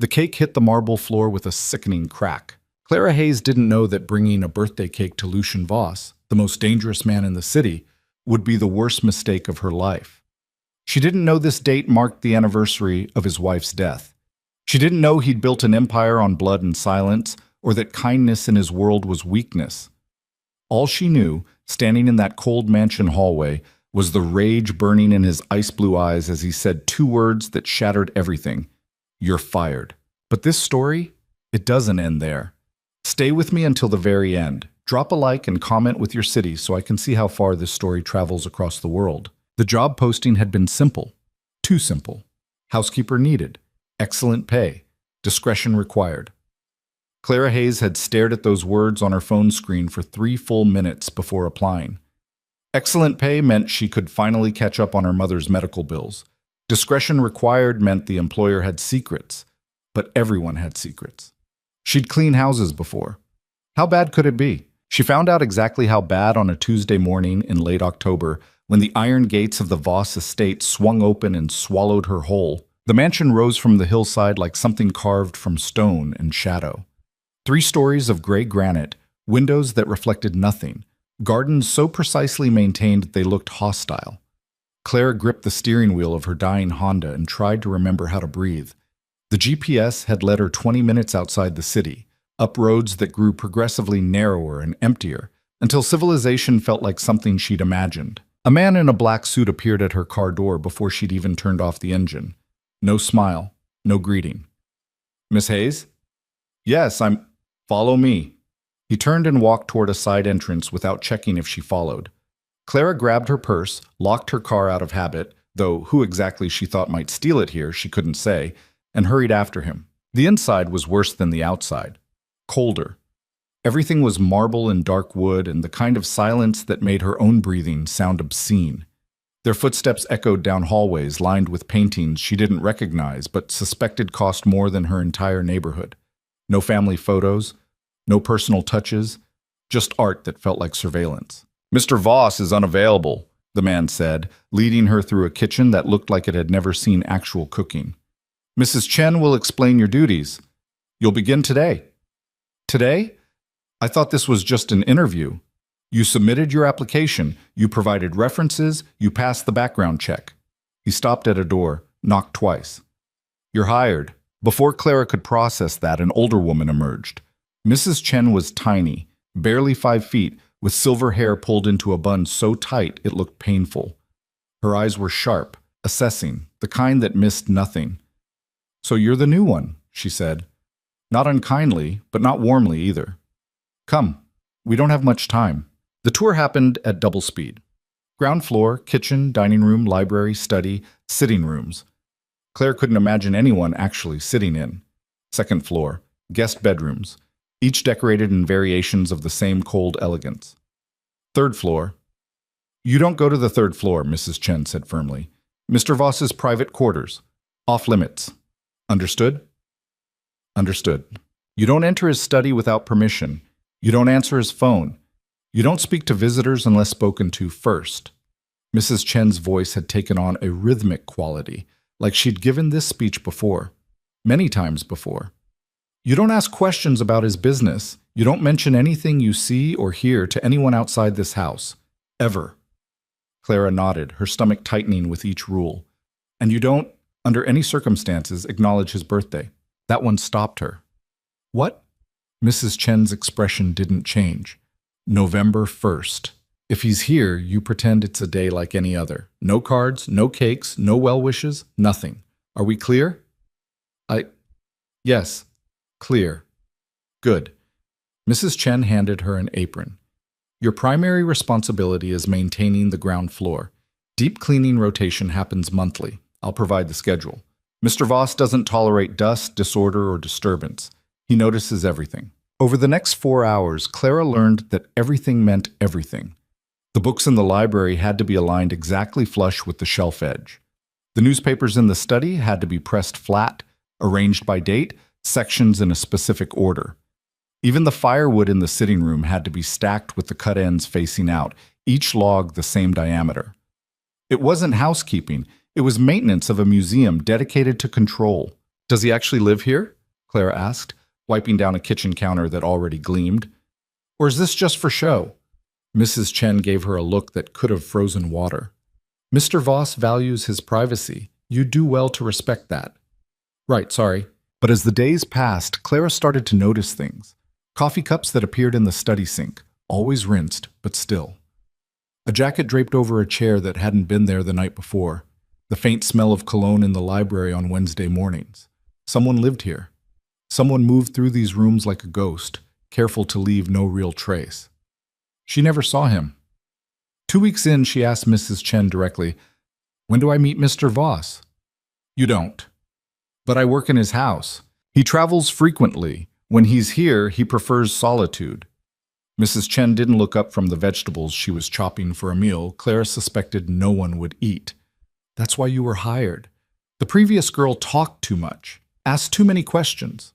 The cake hit the marble floor with a sickening crack. Clara Hayes didn't know that bringing a birthday cake to Lucian Voss, the most dangerous man in the city, would be the worst mistake of her life. She didn't know this date marked the anniversary of his wife's death. She didn't know he'd built an empire on blood and silence, or that kindness in his world was weakness. All she knew, standing in that cold mansion hallway, was the rage burning in his ice-blue eyes as he said two words that shattered everything. You're fired. But this story, it doesn't end there. Stay with me until the very end. Drop a like and comment with your city so I can see how far this story travels across the world. The job posting had been simple. Too simple. Housekeeper needed. Excellent pay. Discretion required. Clara Hayes had stared at those words on her phone screen for 3 full minutes before applying. Excellent pay meant she could finally catch up on her mother's medical bills. Discretion required meant the employer had secrets, but everyone had secrets. She'd cleaned houses before. How bad could it be? She found out exactly how bad on a Tuesday morning in late October when the iron gates of the Voss estate swung open and swallowed her whole. The mansion rose from the hillside like something carved from stone and shadow. 3 stories of gray granite, windows that reflected nothing, gardens so precisely maintained they looked hostile. Clara gripped the steering wheel of her dying Honda and tried to remember how to breathe. The GPS had led her 20 minutes outside the city, up roads that grew progressively narrower and emptier, until civilization felt like something she'd imagined. A man in a black suit appeared at her car door before she'd even turned off the engine. No smile, no greeting. Miss Hayes? Yes, Follow me. He turned and walked toward a side entrance without checking if she followed. Clara grabbed her purse, locked her car out of habit, though who exactly she thought might steal it here she couldn't say, and hurried after him. The inside was worse than the outside. Colder. Everything was marble and dark wood and the kind of silence that made her own breathing sound obscene. Their footsteps echoed down hallways lined with paintings she didn't recognize but suspected cost more than her entire neighborhood. No family photos, no personal touches, just art that felt like surveillance. Mr. Voss is unavailable, the man said, leading her through a kitchen that looked like it had never seen actual cooking. Mrs. Chen will explain your duties. You'll begin today. Today? I thought this was just an interview. You submitted your application, you provided references, you passed the background check. He stopped at a door, knocked twice. You're hired. Before Clara could process that, an older woman emerged. Mrs. Chen was tiny, barely 5 feet, with silver hair pulled into a bun so tight it looked painful. Her eyes were sharp, assessing, the kind that missed nothing. So you're the new one, she said. Not unkindly, but not warmly either. Come, we don't have much time. The tour happened at double speed. Ground floor, kitchen, dining room, library, study, sitting rooms. Claire couldn't imagine anyone actually sitting in. Second floor, guest bedrooms, each decorated in variations of the same cold elegance. Third floor. You don't go to the third floor, Mrs. Chen said firmly. Mr. Voss's private quarters. Off limits. Understood? Understood. You don't enter his study without permission. You don't answer his phone. You don't speak to visitors unless spoken to first. Mrs. Chen's voice had taken on a rhythmic quality, like she'd given this speech before, many times before. You don't ask questions about his business. You don't mention anything you see or hear to anyone outside this house. Ever. Clara nodded, her stomach tightening with each rule. And you don't, under any circumstances, acknowledge his birthday. That one stopped her. What? Mrs. Chen's expression didn't change. November 1st. If he's here, you pretend it's a day like any other. No cards, no cakes, no well wishes, nothing. Are we clear? Yes, clear. Good. Mrs. Chen handed her an apron. Your primary responsibility is maintaining the ground floor. Deep cleaning rotation happens monthly. I'll provide the schedule. Mr. Voss doesn't tolerate dust, disorder, or disturbance. He notices everything. Over the next 4 hours, Clara learned that everything meant everything. The books in the library had to be aligned exactly flush with the shelf edge. The newspapers in the study had to be pressed flat, arranged by date, sections in a specific order. Even the firewood in the sitting room had to be stacked with the cut ends facing out, each log the same diameter. It wasn't housekeeping, it was maintenance of a museum dedicated to control, Does he actually live here? Clara asked, wiping down a kitchen counter that already gleamed. Or is this just for show? Mrs. Chen gave her a look that could have frozen water. Mr. Voss values his privacy. You do well to respect that. Right, sorry. But as the days passed, Clara started to notice things. Coffee cups that appeared in the study sink, always rinsed, but still. A jacket draped over a chair that hadn't been there the night before. The faint smell of cologne in the library on Wednesday mornings. Someone lived here. Someone moved through these rooms like a ghost, careful to leave no real trace. She never saw him. 2 weeks in, she asked Mrs. Chen directly, "When do I meet Mr. Voss?" "You don't." "But I work in his house. He travels frequently. When he's here, he prefers solitude." Mrs. Chen didn't look up from the vegetables she was chopping for a meal Clara suspected no one would eat. "That's why you were hired. The previous girl talked too much, asked too many questions."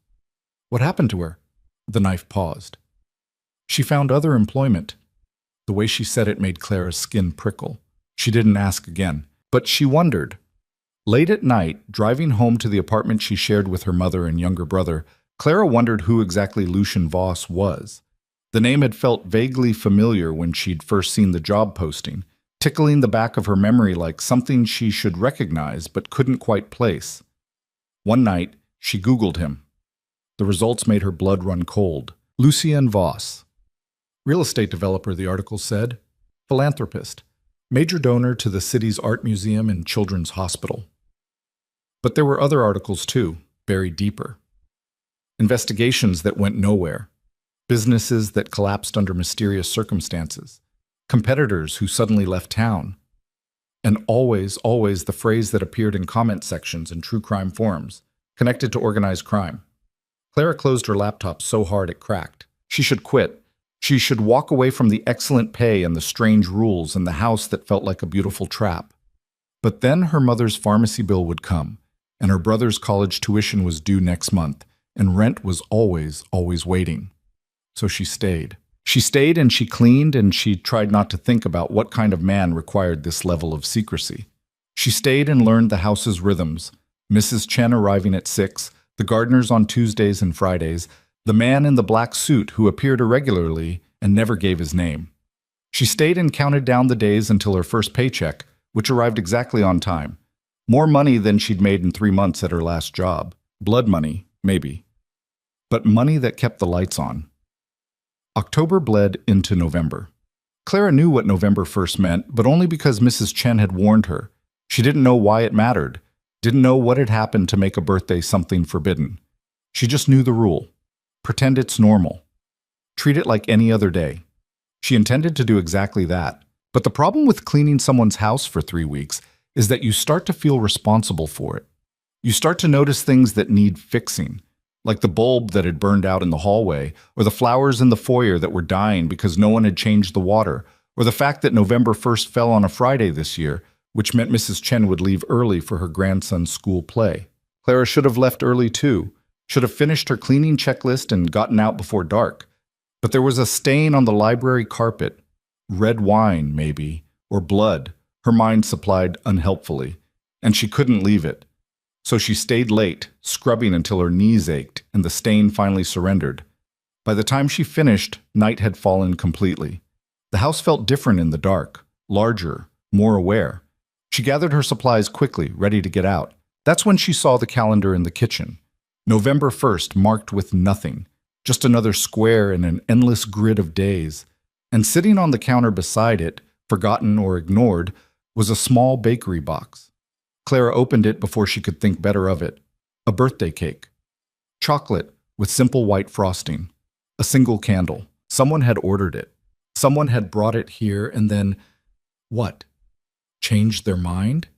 "What happened to her?" The knife paused. "She found other employment." The way she said it made Clara's skin prickle. She didn't ask again, but she wondered. Late at night, driving home to the apartment she shared with her mother and younger brother, Clara wondered who exactly Lucien Voss was. The name had felt vaguely familiar when she'd first seen the job posting, tickling the back of her memory like something she should recognize but couldn't quite place. One night, she Googled him. The results made her blood run cold. Lucien Voss. Real estate developer, the article said. Philanthropist. Major donor to the city's art museum and children's hospital. But there were other articles too, buried deeper. Investigations that went nowhere. Businesses that collapsed under mysterious circumstances. Competitors who suddenly left town. And always the phrase that appeared in comment sections and true crime forums, connected to organized crime. Clara closed her laptop so hard it cracked. She should quit. She should walk away from the excellent pay and the strange rules and the house that felt like a beautiful trap. But then her mother's pharmacy bill would come, and her brother's college tuition was due next month, and rent was always waiting. So she stayed. She stayed and she cleaned and she tried not to think about what kind of man required this level of secrecy. She stayed and learned the house's rhythms, Mrs. Chen arriving at 6, the gardeners on Tuesdays and Fridays, the man in the black suit who appeared irregularly and never gave his name. She stayed and counted down the days until her first paycheck, which arrived exactly on time. More money than she'd made in 3 months at her last job. Blood money, maybe. But money that kept the lights on. October bled into November. Clara knew what November 1st meant, but only because Mrs. Chen had warned her. She didn't know why it mattered, didn't know what had happened to make a birthday something forbidden. She just knew the rule. Pretend it's normal. Treat it like any other day. She intended to do exactly that. But the problem with cleaning someone's house for 3 weeks is that you start to feel responsible for it. You start to notice things that need fixing, like the bulb that had burned out in the hallway, or the flowers in the foyer that were dying because no one had changed the water, or the fact that November 1st fell on a Friday this year, which meant Mrs. Chen would leave early for her grandson's school play. Clara should have left early too, should have finished her cleaning checklist and gotten out before dark. But there was a stain on the library carpet, red wine maybe, or blood, her mind supplied unhelpfully, and she couldn't leave it. So she stayed late, scrubbing until her knees ached, and the stain finally surrendered. By the time she finished, night had fallen completely. The house felt different in the dark, larger, more aware. She gathered her supplies quickly, ready to get out. That's when she saw the calendar in the kitchen. November 1st marked with nothing, just another square in an endless grid of days. And sitting on the counter beside it, forgotten or ignored, was a small bakery box. Clara opened it before she could think better of it. A birthday cake. Chocolate with simple white frosting. A single candle. Someone had ordered it. Someone had brought it here and then, what? Changed their mind?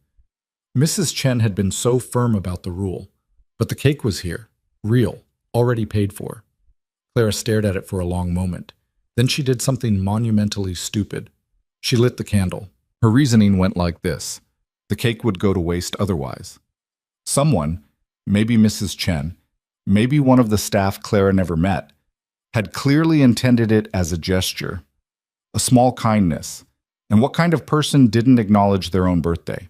Mrs. Chen had been so firm about the rule. But the cake was here. Real. Already paid for. Clara stared at it for a long moment. Then she did something monumentally stupid. She lit the candle. Her reasoning went like this. The cake would go to waste otherwise. Someone, maybe Mrs. Chen, maybe one of the staff Clara never met, had clearly intended it as a gesture, a small kindness. And what kind of person didn't acknowledge their own birthday?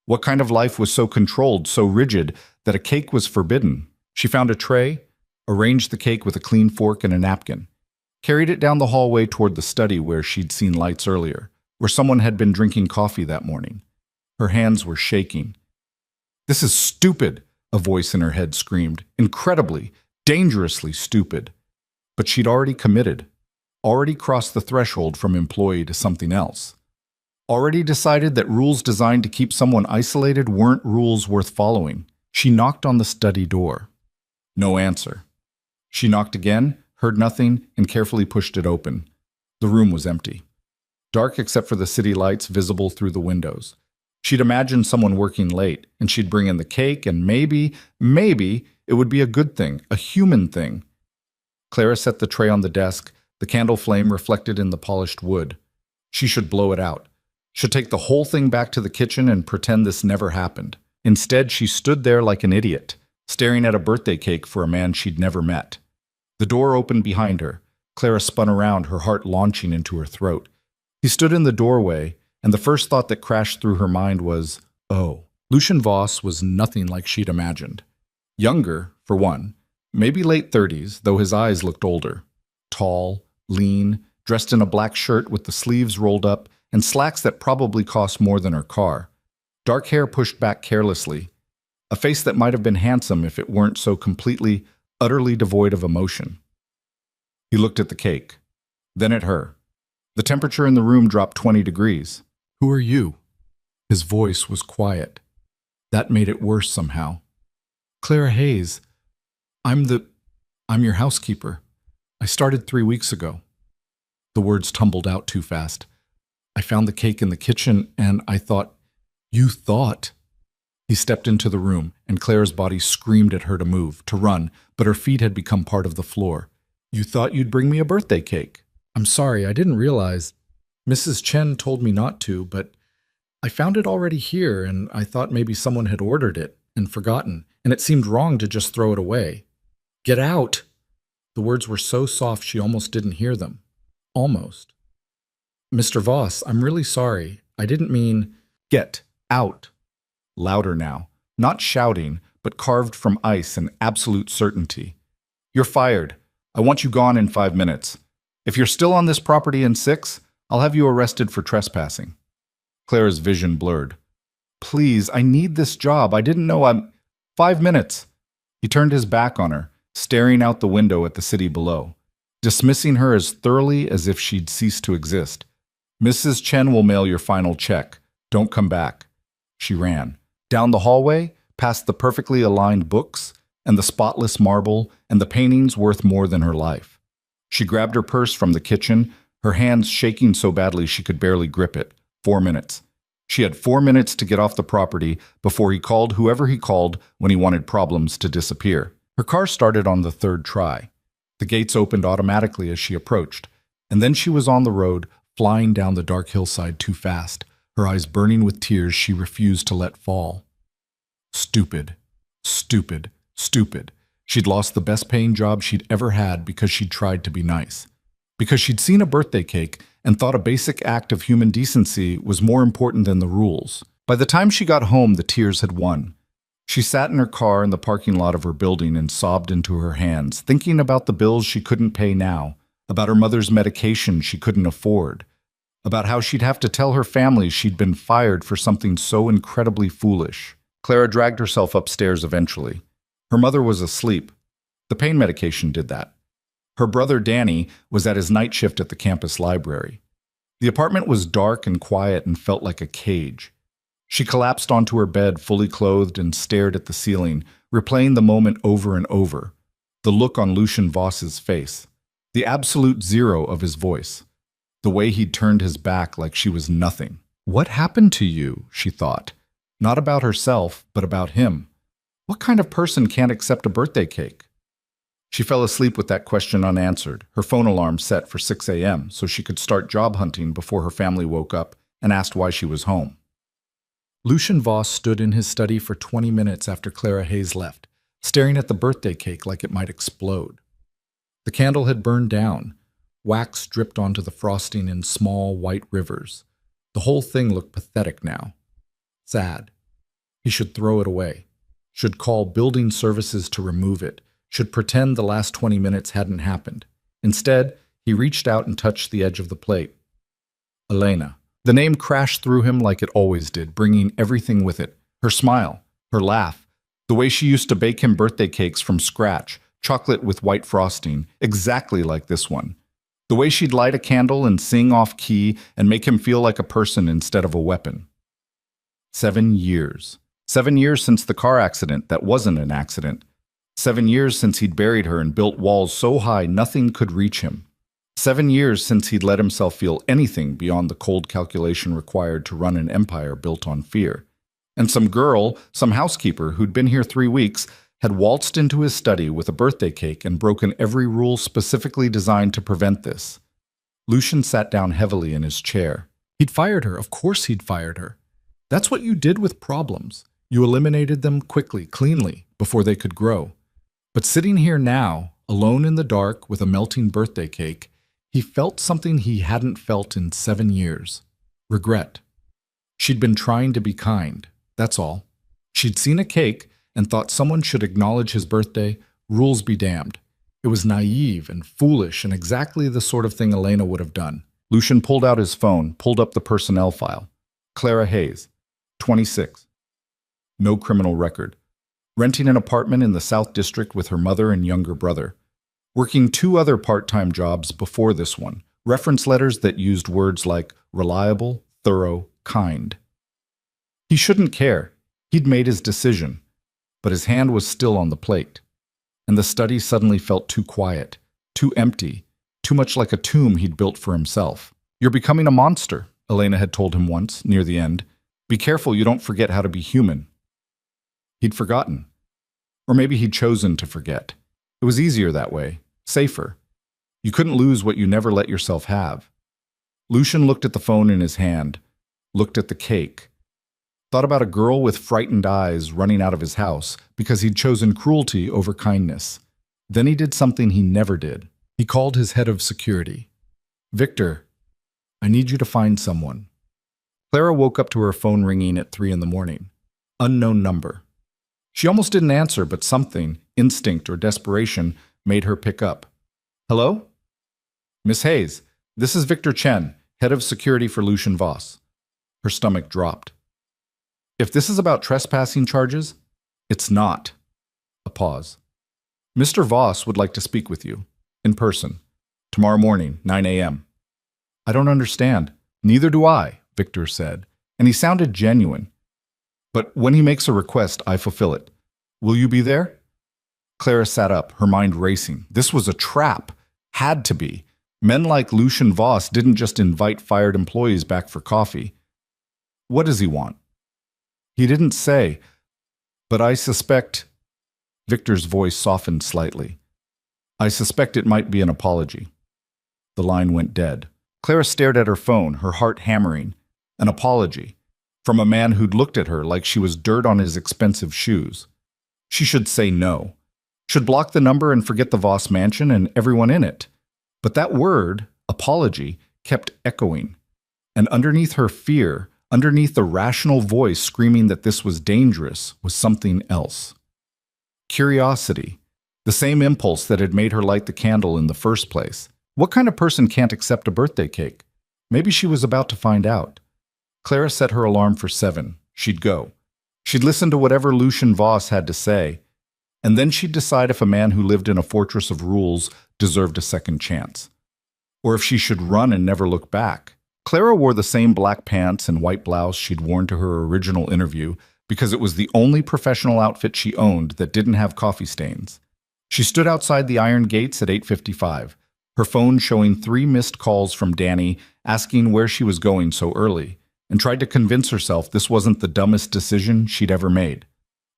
What kind of life was so controlled, so rigid, that a cake was forbidden? She found a tray, arranged the cake with a clean fork and a napkin, carried it down the hallway toward the study where she'd seen lights earlier, where someone had been drinking coffee that morning. Her hands were shaking. "This is stupid," a voice in her head screamed. Incredibly, dangerously stupid. But she'd already committed, already crossed the threshold from employee to something else. Already decided that rules designed to keep someone isolated weren't rules worth following. She knocked on the study door. No answer. She knocked again, heard nothing, and carefully pushed it open. The room was empty. Dark except for the city lights visible through the windows. She'd imagined someone working late, and she'd bring in the cake, and maybe it would be a good thing, a human thing. Clara set the tray on the desk, the candle flame reflected in the polished wood. She should blow it out. Should take the whole thing back to the kitchen and pretend this never happened. Instead, she stood there like an idiot, staring at a birthday cake for a man she'd never met. The door opened behind her. Clara spun around, her heart launching into her throat. He stood in the doorway, and the first thought that crashed through her mind was, oh. Lucian Voss was nothing like she'd imagined. Younger, for one, maybe late 30s, though his eyes looked older. Tall, lean, dressed in a black shirt with the sleeves rolled up and slacks that probably cost more than her car. Dark hair pushed back carelessly. A face that might have been handsome if it weren't so completely, utterly devoid of emotion. He looked at the cake, then at her. The temperature in the room dropped 20 degrees. "Who are you?" His voice was quiet. That made it worse somehow. "Clara Hayes. I'm your housekeeper. I started 3 weeks ago." The words tumbled out too fast. "I found the cake in the kitchen, and I thought—" "You thought?" He stepped into the room, and Clara's body screamed at her to move, to run, but her feet had become part of the floor. "You thought you'd bring me a birthday cake." "I'm sorry, I didn't realize. Mrs. Chen told me not to, but I found it already here, and I thought maybe someone had ordered it and forgotten, and it seemed wrong to just throw it away." "Get out!" The words were so soft she almost didn't hear them. Almost. "Mr. Voss, I'm really sorry. I didn't mean—" "Get out!" Louder now, not shouting, but carved from ice and absolute certainty. "You're fired. I want you gone in 5 minutes. If you're still on this property in 6, I'll have you arrested for trespassing." Clara's vision blurred. "Please, I need this job. I didn't know I'm—" "5 minutes." He turned his back on her, staring out the window at the city below, dismissing her as thoroughly as if she'd ceased to exist. "Mrs. Chen will mail your final check. Don't come back." She ran. Down the hallway, past the perfectly aligned books, and the spotless marble, and the paintings worth more than her life. She grabbed her purse from the kitchen, her hands shaking so badly she could barely grip it. 4 minutes. She had 4 minutes to get off the property before he called whoever he called when he wanted problems to disappear. Her car started on the 3rd try. The gates opened automatically as she approached, and then she was on the road, flying down the dark hillside too fast, her eyes burning with tears she refused to let fall. Stupid. Stupid. Stupid. She'd lost the best-paying job she'd ever had because she'd tried to be nice. Because she'd seen a birthday cake and thought a basic act of human decency was more important than the rules. By the time she got home, the tears had won. She sat in her car in the parking lot of her building and sobbed into her hands, thinking about the bills she couldn't pay now, about her mother's medication she couldn't afford, about how she'd have to tell her family she'd been fired for something so incredibly foolish. Clara dragged herself upstairs eventually. Her mother was asleep. The pain medication did that. Her brother Danny was at his night shift at the campus library. The apartment was dark and quiet and felt like a cage. She collapsed onto her bed, fully clothed, and stared at the ceiling, replaying the moment over and over. The look on Lucian Voss's face. The absolute zero of his voice. The way he'd turned his back like she was nothing. "What happened to you?" she thought. Not about herself, but about him. What kind of person can't accept a birthday cake? She fell asleep with that question unanswered, her phone alarm set for 6 a.m. so she could start job hunting before her family woke up and asked why she was home. Lucian Voss stood in his study for 20 minutes after Clara Hayes left, staring at the birthday cake like it might explode. The candle had burned down. Wax dripped onto the frosting in small white rivers. The whole thing looked pathetic now. Sad. He should throw it away, should call building services to remove it, should pretend the last 20 minutes hadn't happened. Instead, he reached out and touched the edge of the plate. Elena. The name crashed through him like it always did, bringing everything with it. Her smile, her laugh, the way she used to bake him birthday cakes from scratch, chocolate with white frosting, exactly like this one. The way she'd light a candle and sing off key and make him feel like a person instead of a weapon. 7 years. 7 years since the car accident that wasn't an accident. 7 years since he'd buried her and built walls so high nothing could reach him. 7 years since he'd let himself feel anything beyond the cold calculation required to run an empire built on fear. And some girl, some housekeeper who'd been here 3 weeks, had waltzed into his study with a birthday cake and broken every rule specifically designed to prevent this. Lucian sat down heavily in his chair. He'd fired her. Of course he'd fired her. That's what you did with problems. You eliminated them quickly, cleanly, before they could grow. But sitting here now, alone in the dark with a melting birthday cake, he felt something he hadn't felt in 7 years. Regret. She'd been trying to be kind, that's all. She'd seen a cake and thought someone should acknowledge his birthday, rules be damned. It was naive and foolish and exactly the sort of thing Elena would have done. Lucian pulled out his phone, pulled up the personnel file. Clara Hayes, 26. No criminal record. Renting an apartment in the South District with her mother and younger brother. Working 2 other part-time jobs before this one, reference letters that used words like reliable, thorough, kind. He shouldn't care. He'd made his decision. But his hand was still on the plate. And the study suddenly felt too quiet, too empty, too much like a tomb he'd built for himself. You're becoming a monster, Elena had told him once, near the end. Be careful you don't forget how to be human. He'd forgotten. Or maybe he'd chosen to forget. It was easier that way, safer. You couldn't lose what you never let yourself have. Lucian looked at the phone in his hand, looked at the cake, thought about a girl with frightened eyes running out of his house because he'd chosen cruelty over kindness. Then he did something he never did. He called his head of security. Victor, I need you to find someone. Clara woke up to her phone ringing at 3 a.m. Unknown number. She almost didn't answer, but something, instinct or desperation, made her pick up. Hello? Miss Hayes, this is Victor Chen, head of security for Lucian Voss. Her stomach dropped. If this is about trespassing charges, it's not. A pause. Mr. Voss would like to speak with you, in person, tomorrow morning, 9 a.m. I don't understand. Neither do I, Victor said, and he sounded genuine. But when he makes a request, I fulfill it. Will you be there? Clara sat up, her mind racing. This was a trap. Had to be. Men like Lucian Voss didn't just invite fired employees back for coffee. What does he want? He didn't say, but I suspect... Victor's voice softened slightly. I suspect it might be an apology. The line went dead. Clara stared at her phone, her heart hammering. An apology. From a man who'd looked at her like she was dirt on his expensive shoes. She should say no. Should block the number and forget the Voss mansion and everyone in it. But that word, apology, kept echoing. And underneath her fear, underneath the rational voice screaming that this was dangerous, was something else. Curiosity. The same impulse that had made her light the candle in the first place. What kind of person can't accept a birthday cake? Maybe she was about to find out. Clara set her alarm for 7. She'd go. She'd listen to whatever Lucian Voss had to say, and then she'd decide if a man who lived in a fortress of rules deserved a second chance. Or if she should run and never look back. Clara wore the same black pants and white blouse she'd worn to her original interview because it was the only professional outfit she owned that didn't have coffee stains. She stood outside the iron gates at 8:55, her phone showing 3 missed calls from Danny asking where she was going so early, and tried to convince herself this wasn't the dumbest decision she'd ever made.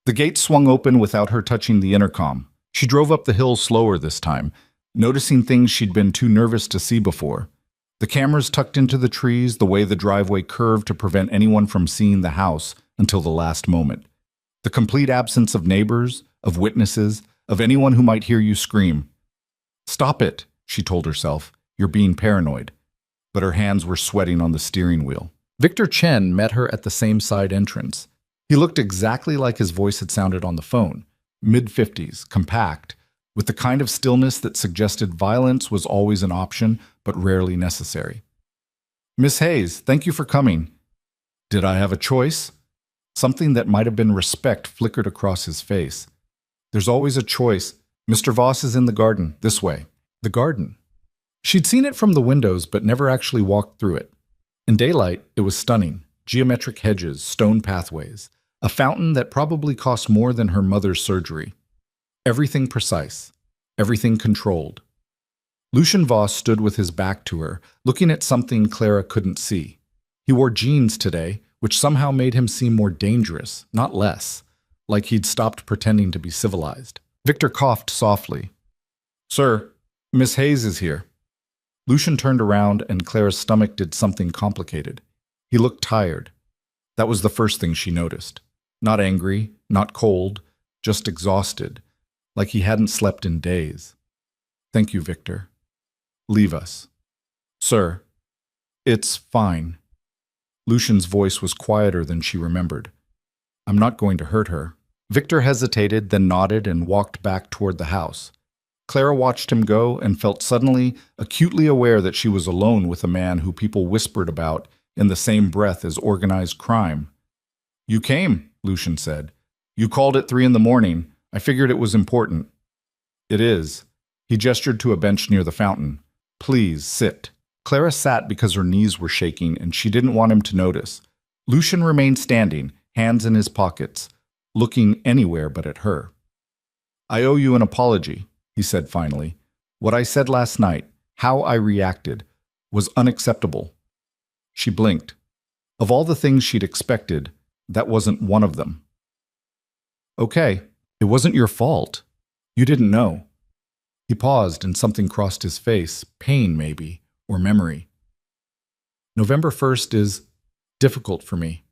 The gate swung open without her touching the intercom. She drove up the hill slower this time, noticing things she'd been too nervous to see before. The cameras tucked into the trees, the way the driveway curved to prevent anyone from seeing the house until the last moment. The complete absence of neighbors, of witnesses, of anyone who might hear you scream. Stop it, she told herself. You're being paranoid. But her hands were sweating on the steering wheel. Victor Chen met her at the same side entrance. He looked exactly like his voice had sounded on the phone, mid-50s, compact, with the kind of stillness that suggested violence was always an option, but rarely necessary. "Miss Hayes, thank you for coming." Did I have a choice? Something that might have been respect flickered across his face. "There's always a choice. Mr. Voss is in the garden, this way." The garden. She'd seen it from the windows, but never actually walked through it. In daylight, it was stunning. Geometric hedges, stone pathways, a fountain that probably cost more than her mother's surgery. Everything precise, everything controlled. Lucian Voss stood with his back to her, looking at something Clara couldn't see. He wore jeans today, which somehow made him seem more dangerous, not less, like he'd stopped pretending to be civilized. Victor coughed softly. "Sir, Miss Hayes is here." Lucian turned around and Clara's stomach did something complicated. He looked tired. That was the first thing she noticed. Not angry, not cold, just exhausted, like he hadn't slept in days. "Thank you, Victor. Leave us." "Sir, it's fine." Lucian's voice was quieter than she remembered. "I'm not going to hurt her." Victor hesitated, then nodded and walked back toward the house. Clara watched him go and felt suddenly, acutely aware that she was alone with a man who people whispered about in the same breath as organized crime. "You came," Lucian said. "You called at 3 a.m. I figured it was important." "It is." He gestured to a bench near the fountain. "Please, sit." Clara sat because her knees were shaking and she didn't want him to notice. Lucian remained standing, hands in his pockets, looking anywhere but at her. "I owe you an apology," he said finally. "What I said last night, how I reacted, was unacceptable." She blinked. Of all the things she'd expected, that wasn't one of them. "Okay, it wasn't your fault. You didn't know." He paused and something crossed his face, pain maybe, or memory. "November 1st is difficult for me.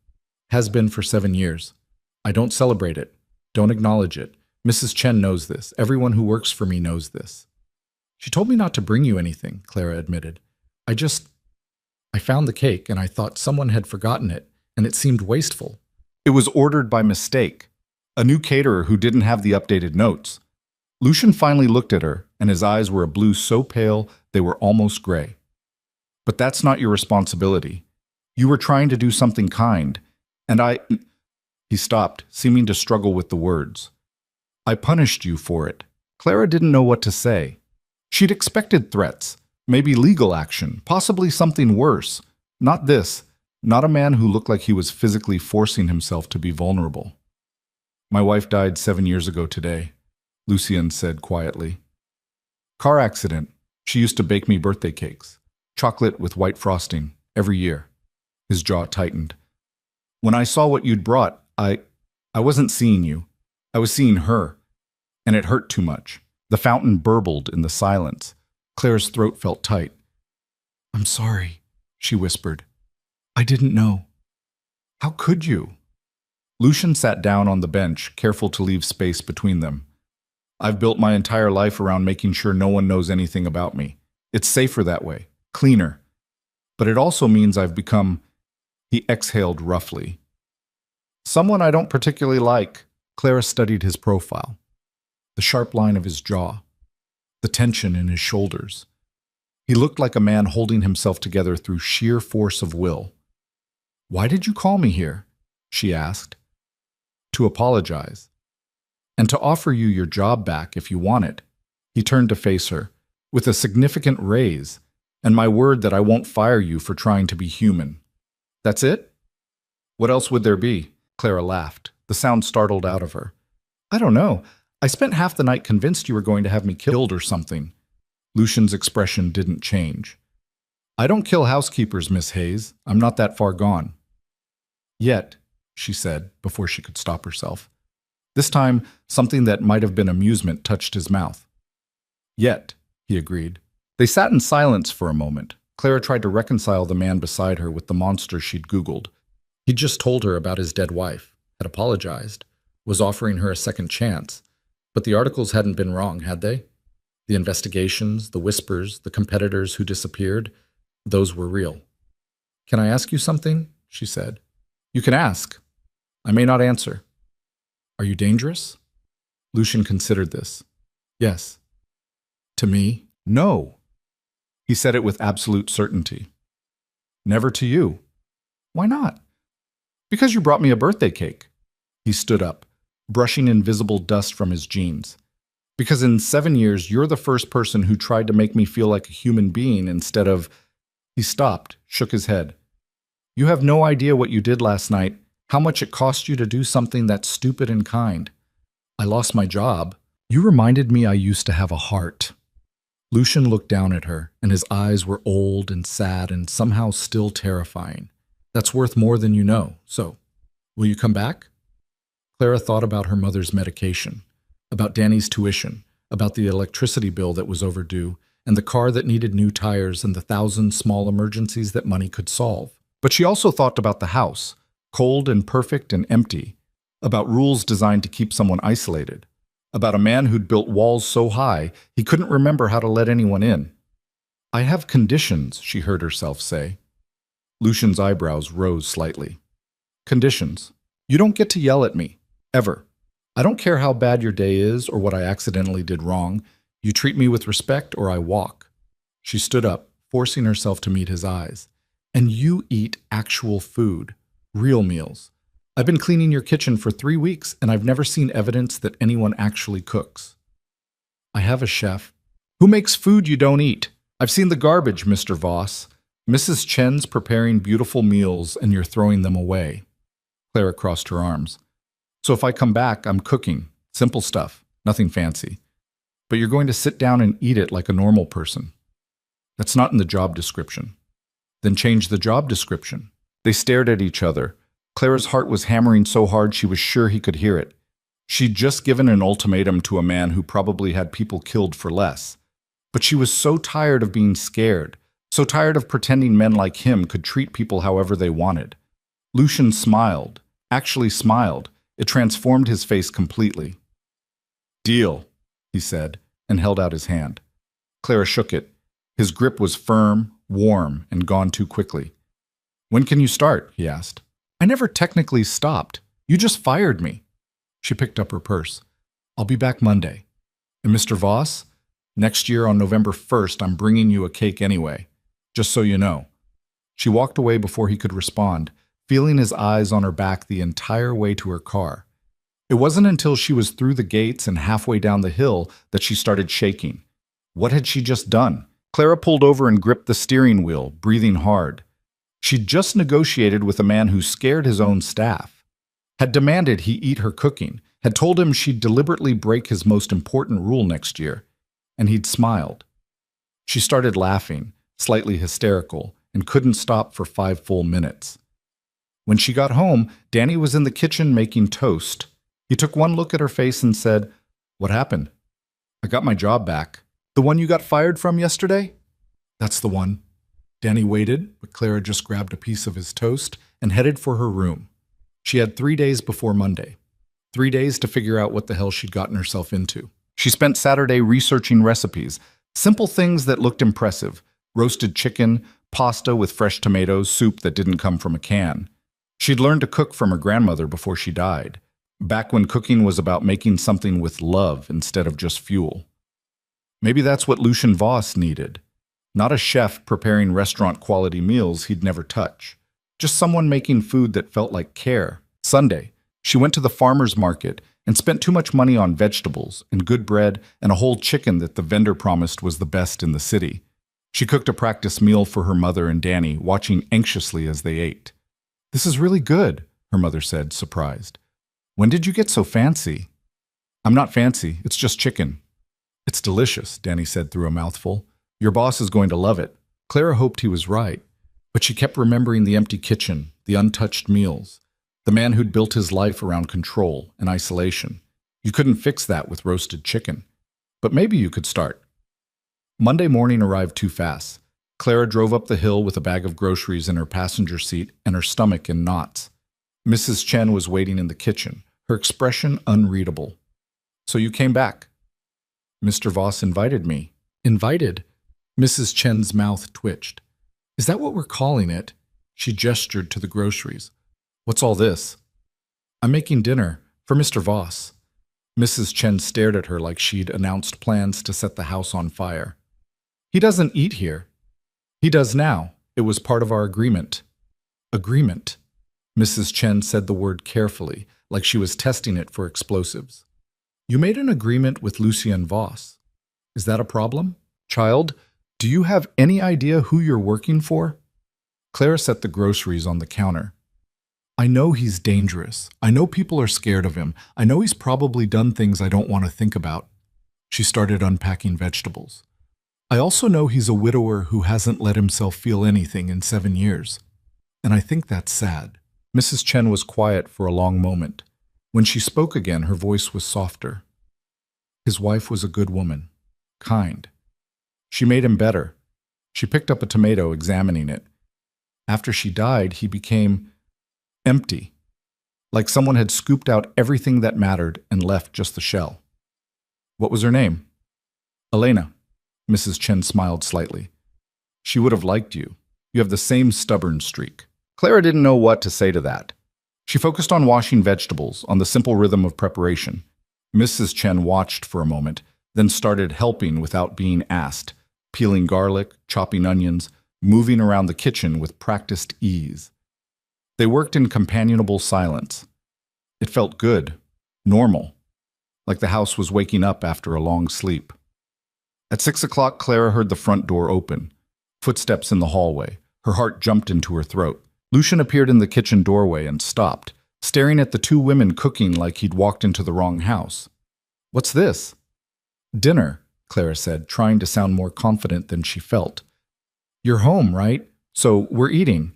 Has been for 7 years. I don't celebrate it, don't acknowledge it. Mrs. Chen knows this. Everyone who works for me knows this." "She told me not to bring you anything," Clara admitted. I found the cake and I thought someone had forgotten it, and it seemed wasteful." "It was ordered by mistake. A new caterer who didn't have the updated notes." Lucian finally looked at her, and his eyes were a blue so pale they were almost gray. "But that's not your responsibility. You were trying to do something kind, and He stopped, seeming to struggle with the words. "I punished you for it." Clara didn't know what to say. She'd expected threats, maybe legal action, possibly something worse. Not this, not a man who looked like he was physically forcing himself to be vulnerable. "My wife died 7 years ago today," Lucien said quietly. "Car accident. She used to bake me birthday cakes. Chocolate with white frosting, every year." His jaw tightened. "When I saw what you'd brought, I wasn't seeing you. I was seeing her. And it hurt too much." The fountain burbled in the silence. Claire's throat felt tight. "I'm sorry," she whispered. "I didn't know." "How could you?" Lucian sat down on the bench, careful to leave space between them. "I've built my entire life around making sure no one knows anything about me. It's safer that way, cleaner. But it also means I've become..." He exhaled roughly. "Someone I don't particularly like." Clara studied his profile. The sharp line of his jaw. The tension in his shoulders. He looked like a man holding himself together through sheer force of will. "Why did you call me here?" she asked. "To apologize. And to offer you your job back if you want it." He turned to face her, with a significant raise, "and my word that I won't fire you for trying to be human." "That's it?" "What else would there be?" Clara laughed. The sound startled out of her. "I don't know. I spent half the night convinced you were going to have me killed or something." Lucian's expression didn't change. "I don't kill housekeepers, Miss Hayes. I'm not that far gone." "Yet," she said, before she could stop herself. This time, something that might have been amusement touched his mouth. "Yet," he agreed. They sat in silence for a moment. Clara tried to reconcile the man beside her with the monster she'd Googled. He'd just told her about his dead wife, had apologized, was offering her a second chance. But the articles hadn't been wrong, had they? The investigations, the whispers, the competitors who disappeared, those were real. "Can I ask you something?" she said. "You can ask." I may not answer. Are you dangerous? Lucian considered this. Yes. To me? No. He said it with absolute certainty. Never to you. Why not? Because you brought me a birthday cake. He stood up, brushing invisible dust from his jeans. Because in 7 years, you're the first person who tried to make me feel like a human being instead of... He stopped, shook his head. You have no idea what you did last night, how much it cost you to do something that's stupid and kind. I lost my job. You reminded me I used to have a heart. Lucian looked down at her, and his eyes were old and sad and somehow still terrifying. That's worth more than you know, so will you come back? Clara thought about her mother's medication, about Danny's tuition, about the electricity bill that was overdue, and the car that needed new tires and the 1,000 small emergencies that money could solve. But she also thought about the house, cold and perfect and empty, about rules designed to keep someone isolated, about a man who'd built walls so high he couldn't remember how to let anyone in. I have conditions, she heard herself say. Lucian's eyebrows rose slightly. Conditions. You don't get to yell at me, ever. I don't care how bad your day is or what I accidentally did wrong. You treat me with respect or I walk. She stood up, forcing herself to meet his eyes. And you eat actual food, real meals. I've been cleaning your kitchen for 3 weeks and I've never seen evidence that anyone actually cooks. I have a chef. Who makes food you don't eat? I've seen the garbage, Mr. Voss. Mrs. Chen's preparing beautiful meals and you're throwing them away. Clara crossed her arms. So if I come back, I'm cooking. Simple stuff, nothing fancy. But you're going to sit down and eat it like a normal person. That's not in the job description. Then change the job description. They stared at each other. Clara's heart was hammering so hard she was sure he could hear it. She'd just given an ultimatum to a man who probably had people killed for less. But she was so tired of being scared, so tired of pretending men like him could treat people however they wanted. Lucian smiled, actually smiled. It transformed his face completely. Deal, he said, and held out his hand. Clara shook it. His grip was firm, warm, and gone too quickly. When can you start? He asked. I never technically stopped. You just fired me. She picked up her purse. I'll be back Monday. And Mr. Voss, next year on November 1st, I'm bringing you a cake anyway, just so you know. She walked away before he could respond, feeling his eyes on her back the entire way to her car. It wasn't until she was through the gates and halfway down the hill that she started shaking. What had she just done? Clara pulled over and gripped the steering wheel, breathing hard. She'd just negotiated with a man who scared his own staff, had demanded he eat her cooking, had told him she'd deliberately break his most important rule next year, and he'd smiled. She started laughing, slightly hysterical, and couldn't stop for 5 full minutes. When she got home, Danny was in the kitchen making toast. He took one look at her face and said, What happened? I got my job back. The one you got fired from yesterday? That's the one. Danny waited, but Clara just grabbed a piece of his toast and headed for her room. She had 3 days before Monday. 3 days to figure out what the hell she'd gotten herself into. She spent Saturday researching recipes, simple things that looked impressive. Roasted chicken, pasta with fresh tomatoes, soup that didn't come from a can. She'd learned to cook from her grandmother before she died, back when cooking was about making something with love instead of just fuel. Maybe that's what Lucian Voss needed. Not a chef preparing restaurant-quality meals he'd never touch. Just someone making food that felt like care. Sunday, she went to the farmer's market and spent too much money on vegetables and good bread and a whole chicken that the vendor promised was the best in the city. She cooked a practice meal for her mother and Danny, watching anxiously as they ate. This is really good, her mother said, surprised. When did you get so fancy? I'm not fancy, it's just chicken. It's delicious, Danny said through a mouthful. Your boss is going to love it. Clara hoped he was right, but she kept remembering the empty kitchen, the untouched meals, the man who'd built his life around control and isolation. You couldn't fix that with roasted chicken, but maybe you could start. Monday morning arrived too fast. Clara drove up the hill with a bag of groceries in her passenger seat and her stomach in knots. Mrs. Chen was waiting in the kitchen, her expression unreadable. So you came back? Mr. Voss invited me. Invited? Mrs. Chen's mouth twitched. Is that what we're calling it? She gestured to the groceries. What's all this? I'm making dinner for Mr. Voss. Mrs. Chen stared at her like she'd announced plans to set the house on fire. He doesn't eat here. He does now. It was part of our agreement. Agreement. Mrs. Chen said the word carefully, like she was testing it for explosives. You made an agreement with Lucien Voss. Is that a problem? Child, do you have any idea who you're working for? Clara set the groceries on the counter. I know he's dangerous. I know people are scared of him. I know he's probably done things I don't want to think about. She started unpacking vegetables. I also know he's a widower who hasn't let himself feel anything in 7 years. And I think that's sad. Mrs. Chen was quiet for a long moment. When she spoke again, her voice was softer. His wife was a good woman, kind. She made him better. She picked up a tomato, examining it. After she died, he became empty, like someone had scooped out everything that mattered and left just the shell. What was her name? Elena. Mrs. Chen smiled slightly. She would have liked you. You have the same stubborn streak. Clara didn't know what to say to that. She focused on washing vegetables, on the simple rhythm of preparation. Mrs. Chen watched for a moment, then started helping without being asked, peeling garlic, chopping onions, moving around the kitchen with practiced ease. They worked in companionable silence. It felt good, normal, like the house was waking up after a long sleep. At 6 o'clock, Clara heard the front door open. Footsteps in the hallway. Her heart jumped into her throat. Lucien appeared in the kitchen doorway and stopped, staring at the two women cooking like he'd walked into the wrong house. What's this? Dinner, Clara said, trying to sound more confident than she felt. You're home, right? So we're eating.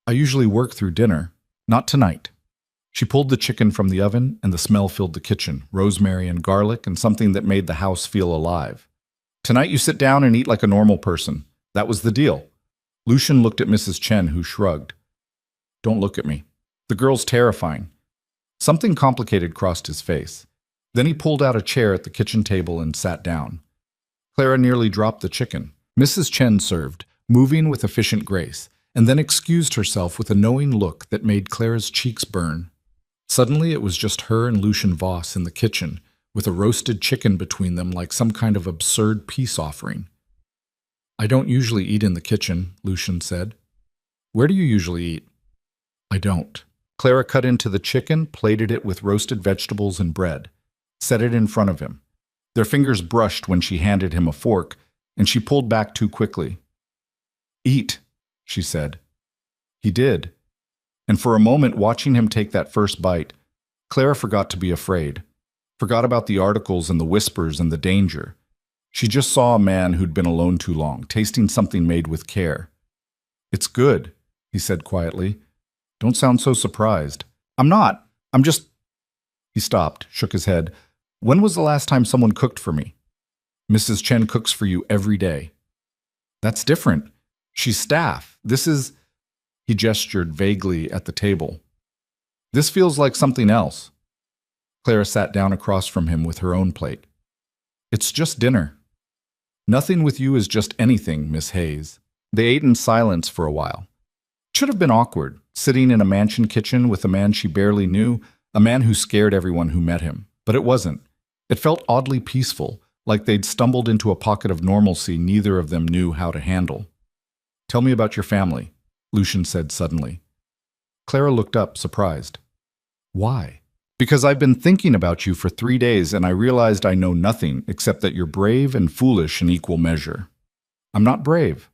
I usually work through dinner. Not tonight. She pulled the chicken from the oven, and the smell filled the kitchen, rosemary and garlic, and something that made the house feel alive. Tonight you sit down and eat like a normal person. That was the deal. Lucien looked at Mrs. Chen, who shrugged. Don't look at me. The girl's terrifying. Something complicated crossed his face. Then he pulled out a chair at the kitchen table and sat down. Clara nearly dropped the chicken. Mrs. Chen served, moving with efficient grace, and then excused herself with a knowing look that made Clara's cheeks burn. Suddenly it was just her and Lucien Voss in the kitchen, with a roasted chicken between them like some kind of absurd peace offering. I don't usually eat in the kitchen, Lucien said. Where do you usually eat? I don't. Clara cut into the chicken, plated it with roasted vegetables and bread, set it in front of him. Their fingers brushed when she handed him a fork, and she pulled back too quickly. Eat, she said. He did. And for a moment, watching him take that first bite, Clara forgot to be afraid, forgot about the articles and the whispers and the danger. She just saw a man who'd been alone too long, tasting something made with care. It's good, he said quietly. Don't sound so surprised. I'm not. I'm just... He stopped, shook his head. When was the last time someone cooked for me? Mrs. Chen cooks for you every day. That's different. She's staff. This is... He gestured vaguely at the table. This feels like something else. Clara sat down across from him with her own plate. It's just dinner. Nothing with you is just anything, Miss Hayes. They ate in silence for a while. It should have been awkward, sitting in a mansion kitchen with a man she barely knew, a man who scared everyone who met him. But it wasn't. It felt oddly peaceful, like they'd stumbled into a pocket of normalcy neither of them knew how to handle. Tell me about your family, Lucien said suddenly. Clara looked up, surprised. Why? Because I've been thinking about you for 3 days and I realized I know nothing except that you're brave and foolish in equal measure. I'm not brave.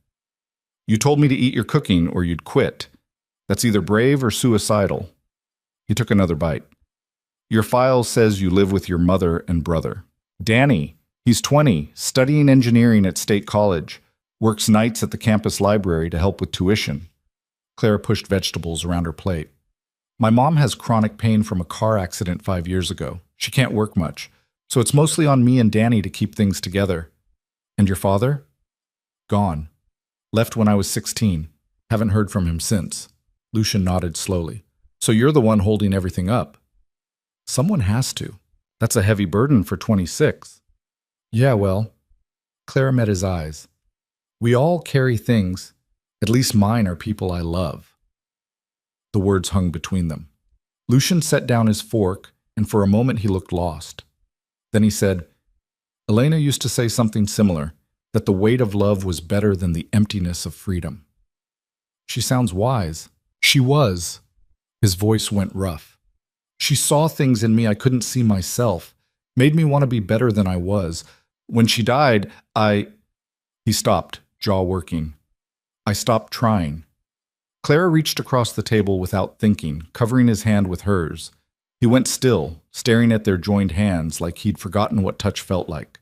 You told me to eat your cooking or you'd quit. That's either brave or suicidal. He took another bite. Your file says you live with your mother and brother. Danny, he's 20, studying engineering at State College, works nights at the campus library to help with tuition. Clara pushed vegetables around her plate. My mom has chronic pain from a car accident 5 years ago. She can't work much, so it's mostly on me and Danny to keep things together. And your father? Gone. Left when I was 16. Haven't heard from him since. Lucien nodded slowly. So you're the one holding everything up. Someone has to. That's a heavy burden for 26. Yeah, well. Clara met his eyes. We all carry things. At least mine are people I love. The words hung between them. Lucian set down his fork, and for a moment he looked lost. Then he said, Elena used to say something similar, that the weight of love was better than the emptiness of freedom. She sounds wise. She was. His voice went rough. She saw things in me I couldn't see myself, made me want to be better than I was. When she died, He stopped, jaw working. I stopped trying. Clara reached across the table without thinking, covering his hand with hers. He went still, staring at their joined hands like he'd forgotten what touch felt like.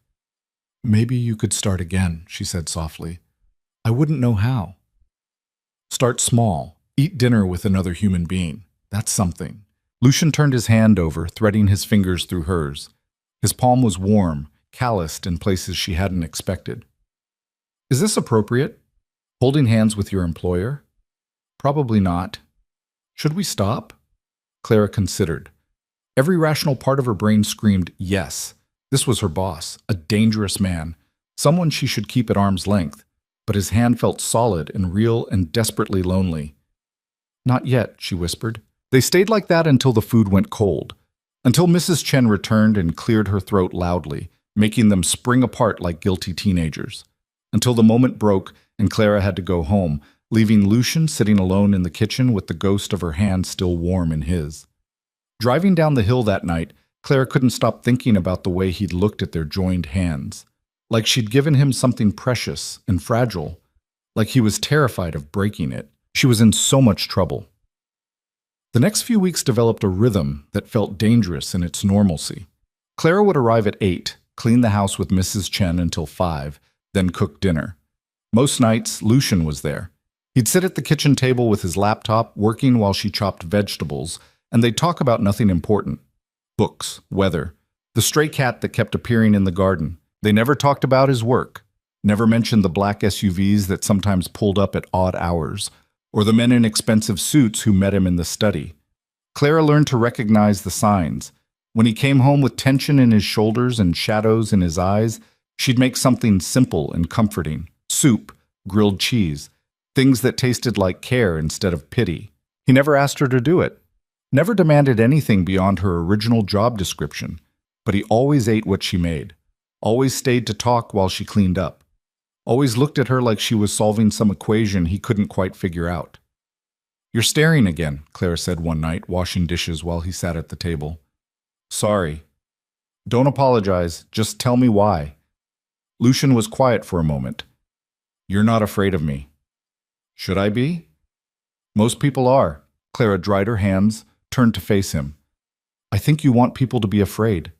Maybe you could start again, she said softly. I wouldn't know how. Start small. Eat dinner with another human being. That's something. Lucian turned his hand over, threading his fingers through hers. His palm was warm, calloused in places she hadn't expected. Is this appropriate? Holding hands with your employer? Probably not. Should we stop? Clara considered. Every rational part of her brain screamed yes. This was her boss, a dangerous man, someone she should keep at arm's length, but his hand felt solid and real and desperately lonely. Not yet, she whispered. They stayed like that until the food went cold, until Mrs. Chen returned and cleared her throat loudly, making them spring apart like guilty teenagers, until the moment broke and Clara had to go home, leaving Lucian sitting alone in the kitchen with the ghost of her hand still warm in his. Driving down the hill that night, Clara couldn't stop thinking about the way he'd looked at their joined hands, like she'd given him something precious and fragile, like he was terrified of breaking it. She was in so much trouble. The next few weeks developed a rhythm that felt dangerous in its normalcy. Clara would arrive at 8, clean the house with Mrs. Chen until 5, then cook dinner. Most nights, Lucian was there. He'd sit at the kitchen table with his laptop, working while she chopped vegetables, and they'd talk about nothing important. Books, weather, the stray cat that kept appearing in the garden. They never talked about his work, never mentioned the black SUVs that sometimes pulled up at odd hours, or the men in expensive suits who met him in the study. Clara learned to recognize the signs. When he came home with tension in his shoulders and shadows in his eyes, she'd make something simple and comforting. Soup, grilled cheese, things that tasted like care instead of pity. He never asked her to do it. Never demanded anything beyond her original job description, but he always ate what she made, always stayed to talk while she cleaned up, always looked at her like she was solving some equation he couldn't quite figure out. You're staring again, Clara said one night, washing dishes while he sat at the table. Sorry. Don't apologize, just tell me why. Lucian was quiet for a moment. You're not afraid of me. Should I be? Most people are. Clara dried her hands, turned to face him. I think you want people to be afraid.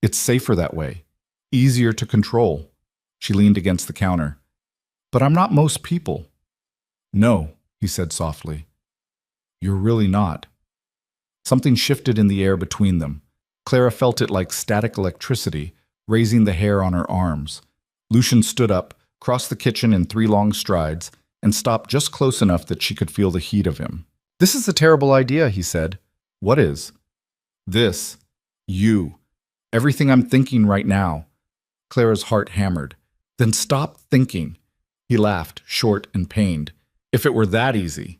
It's safer that way. Easier to control. She leaned against the counter. But I'm not most people. No, he said softly. You're really not. Something shifted in the air between them. Clara felt it like static electricity, raising the hair on her arms. Lucian stood up, crossed the kitchen in 3 long strides, and stopped just close enough that she could feel the heat of him. This is a terrible idea, he said. What is? This. You. Everything I'm thinking right now. Clara's heart hammered. Then stop thinking. He laughed, short and pained. If it were that easy.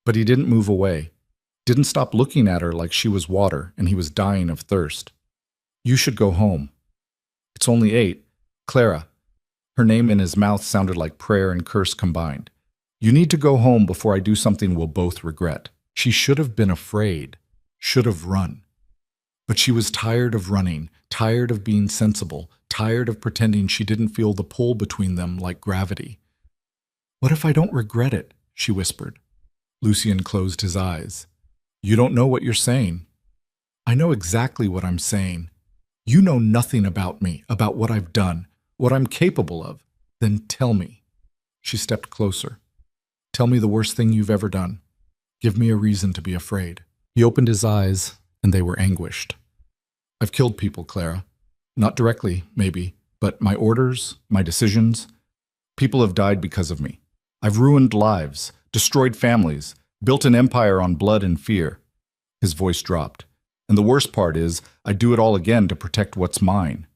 But he didn't move away. Didn't stop looking at her like she was water and he was dying of thirst. You should go home. It's only 8. Clara. Her name in his mouth sounded like prayer and curse combined. You need to go home before I do something we'll both regret. She should have been afraid, should have run. But she was tired of running, tired of being sensible, tired of pretending she didn't feel the pull between them like gravity. What if I don't regret it? She whispered. Lucian closed his eyes. You don't know what you're saying. I know exactly what I'm saying. You know nothing about me, about what I've done, what I'm capable of. Then tell me. She stepped closer. Tell me the worst thing you've ever done. Give me a reason to be afraid. He opened his eyes, and they were anguished. I've killed people, Clara. Not directly, maybe, but my orders, my decisions. People have died because of me. I've ruined lives, destroyed families, built an empire on blood and fear. His voice dropped. And the worst part is, I do it all again to protect what's mine.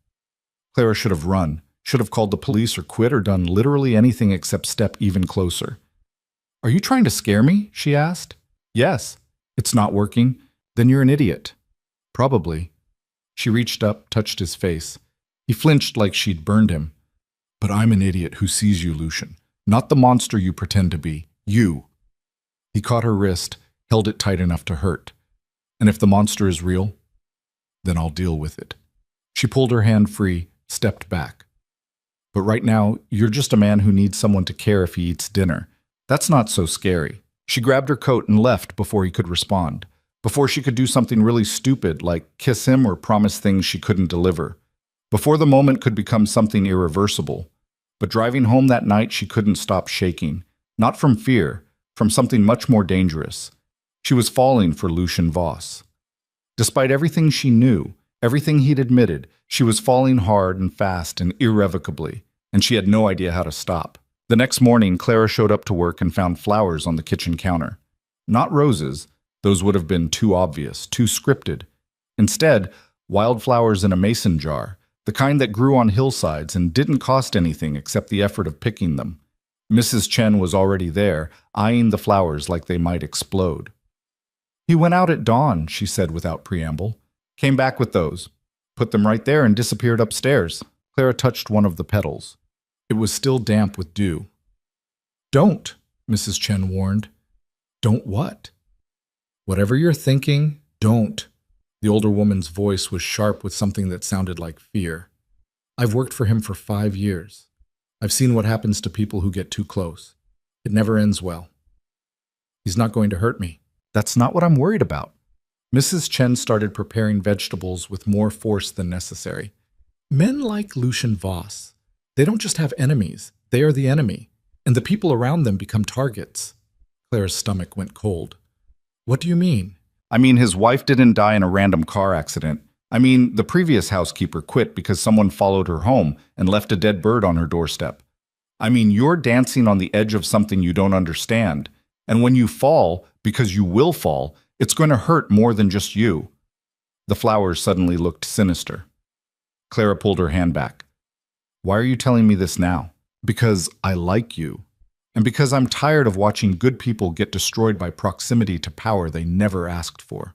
Clara should have run, should have called the police or quit or done literally anything except step even closer. Are you trying to scare me? She asked. Yes. It's not working. Then you're an idiot. Probably. She reached up, touched his face. He flinched like she'd burned him. But I'm an idiot who sees you, Lucian. Not the monster you pretend to be. You. He caught her wrist, held it tight enough to hurt. And if the monster is real, then I'll deal with it. She pulled her hand free, stepped back. But right now, you're just a man who needs someone to care if he eats dinner. That's not so scary. She grabbed her coat and left before he could respond, before she could do something really stupid like kiss him or promise things she couldn't deliver, before the moment could become something irreversible. But driving home that night, she couldn't stop shaking, not from fear, from something much more dangerous. She was falling for Lucian Voss. Despite everything she knew, everything he'd admitted, she was falling hard and fast and irrevocably, and she had no idea how to stop. The next morning, Clara showed up to work and found flowers on the kitchen counter. Not roses, those would have been too obvious, too scripted. Instead, wildflowers in a mason jar, the kind that grew on hillsides and didn't cost anything except the effort of picking them. Mrs. Chen was already there, eyeing the flowers like they might explode. He went out at dawn, she said without preamble. Came back with those, put them right there and disappeared upstairs. Clara touched one of the petals. It was still damp with dew. Don't, Mrs. Chen warned. Don't what? Whatever you're thinking, don't. The older woman's voice was sharp with something that sounded like fear. I've worked for him for 5 years. I've seen what happens to people who get too close. It never ends well. He's not going to hurt me. That's not what I'm worried about. Mrs. Chen started preparing vegetables with more force than necessary. Men like Lucian Voss, they don't just have enemies, they are the enemy, and the people around them become targets. Clara's stomach went cold. What do you mean? I mean, his wife didn't die in a random car accident. I mean, the previous housekeeper quit because someone followed her home and left a dead bird on her doorstep. I mean, you're dancing on the edge of something you don't understand. And when you fall, because you will fall, it's going to hurt more than just you. The flowers suddenly looked sinister. Clara pulled her hand back. Why are you telling me this now? Because I like you. And because I'm tired of watching good people get destroyed by proximity to power they never asked for.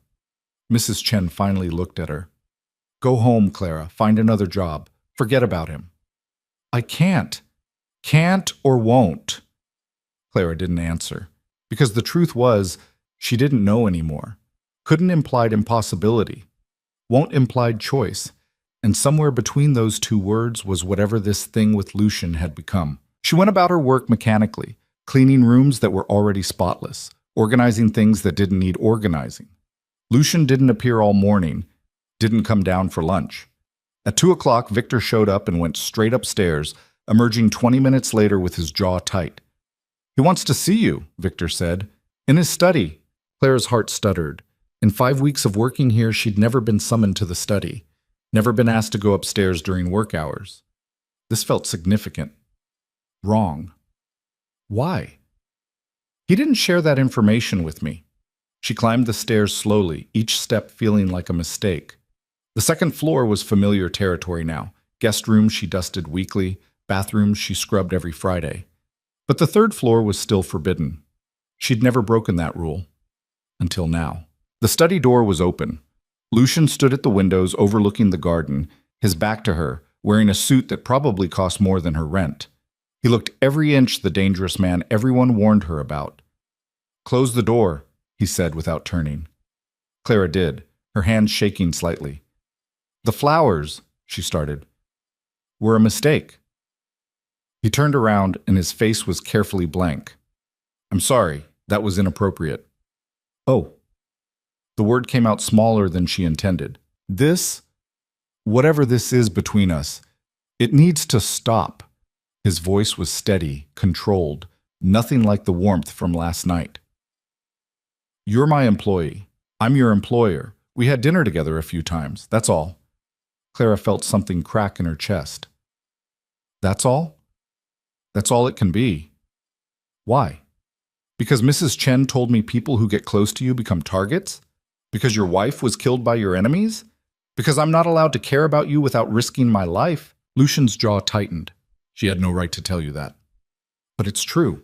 Mrs. Chen finally looked at her. Go home, Clara. Find another job. Forget about him. I can't. Can't or won't. Clara didn't answer. Because the truth was, she didn't know anymore. Couldn't implied impossibility. Won't implied choice. And somewhere between those two words was whatever this thing with Lucian had become. She went about her work mechanically, cleaning rooms that were already spotless, organizing things that didn't need organizing. Lucian didn't appear all morning, didn't come down for lunch. At 2 o'clock, Victor showed up and went straight upstairs, emerging 20 minutes later with his jaw tight. He wants to see you, Victor said. In his study. Clara's heart stuttered. In 5 weeks of working here, she'd never been summoned to the study, never been asked to go upstairs during work hours. This felt significant. Wrong. Why? He didn't share that information with me. She climbed the stairs slowly, each step feeling like a mistake. The second floor was familiar territory now. Guest rooms she dusted weekly, bathrooms she scrubbed every Friday. But the third floor was still forbidden. She'd never broken that rule. Until now. The study door was open. Lucian stood at the windows overlooking the garden, his back to her, wearing a suit that probably cost more than her rent. He looked every inch the dangerous man everyone warned her about. Close the door, he said without turning. Clara did, her hands shaking slightly. The flowers, she started, were a mistake. He turned around and his face was carefully blank. I'm sorry, that was inappropriate. Oh. The word came out smaller than she intended. This, whatever this is between us, it needs to stop. His voice was steady, controlled, nothing like the warmth from last night. You're my employee. I'm your employer. We had dinner together a few times, that's all. Clara felt something crack in her chest. That's all? That's all it can be. Why? Because Mrs. Chen told me people who get close to you become targets? Because your wife was killed by your enemies? Because I'm not allowed to care about you without risking my life? Lucian's jaw tightened. She had no right to tell you that. But it's true.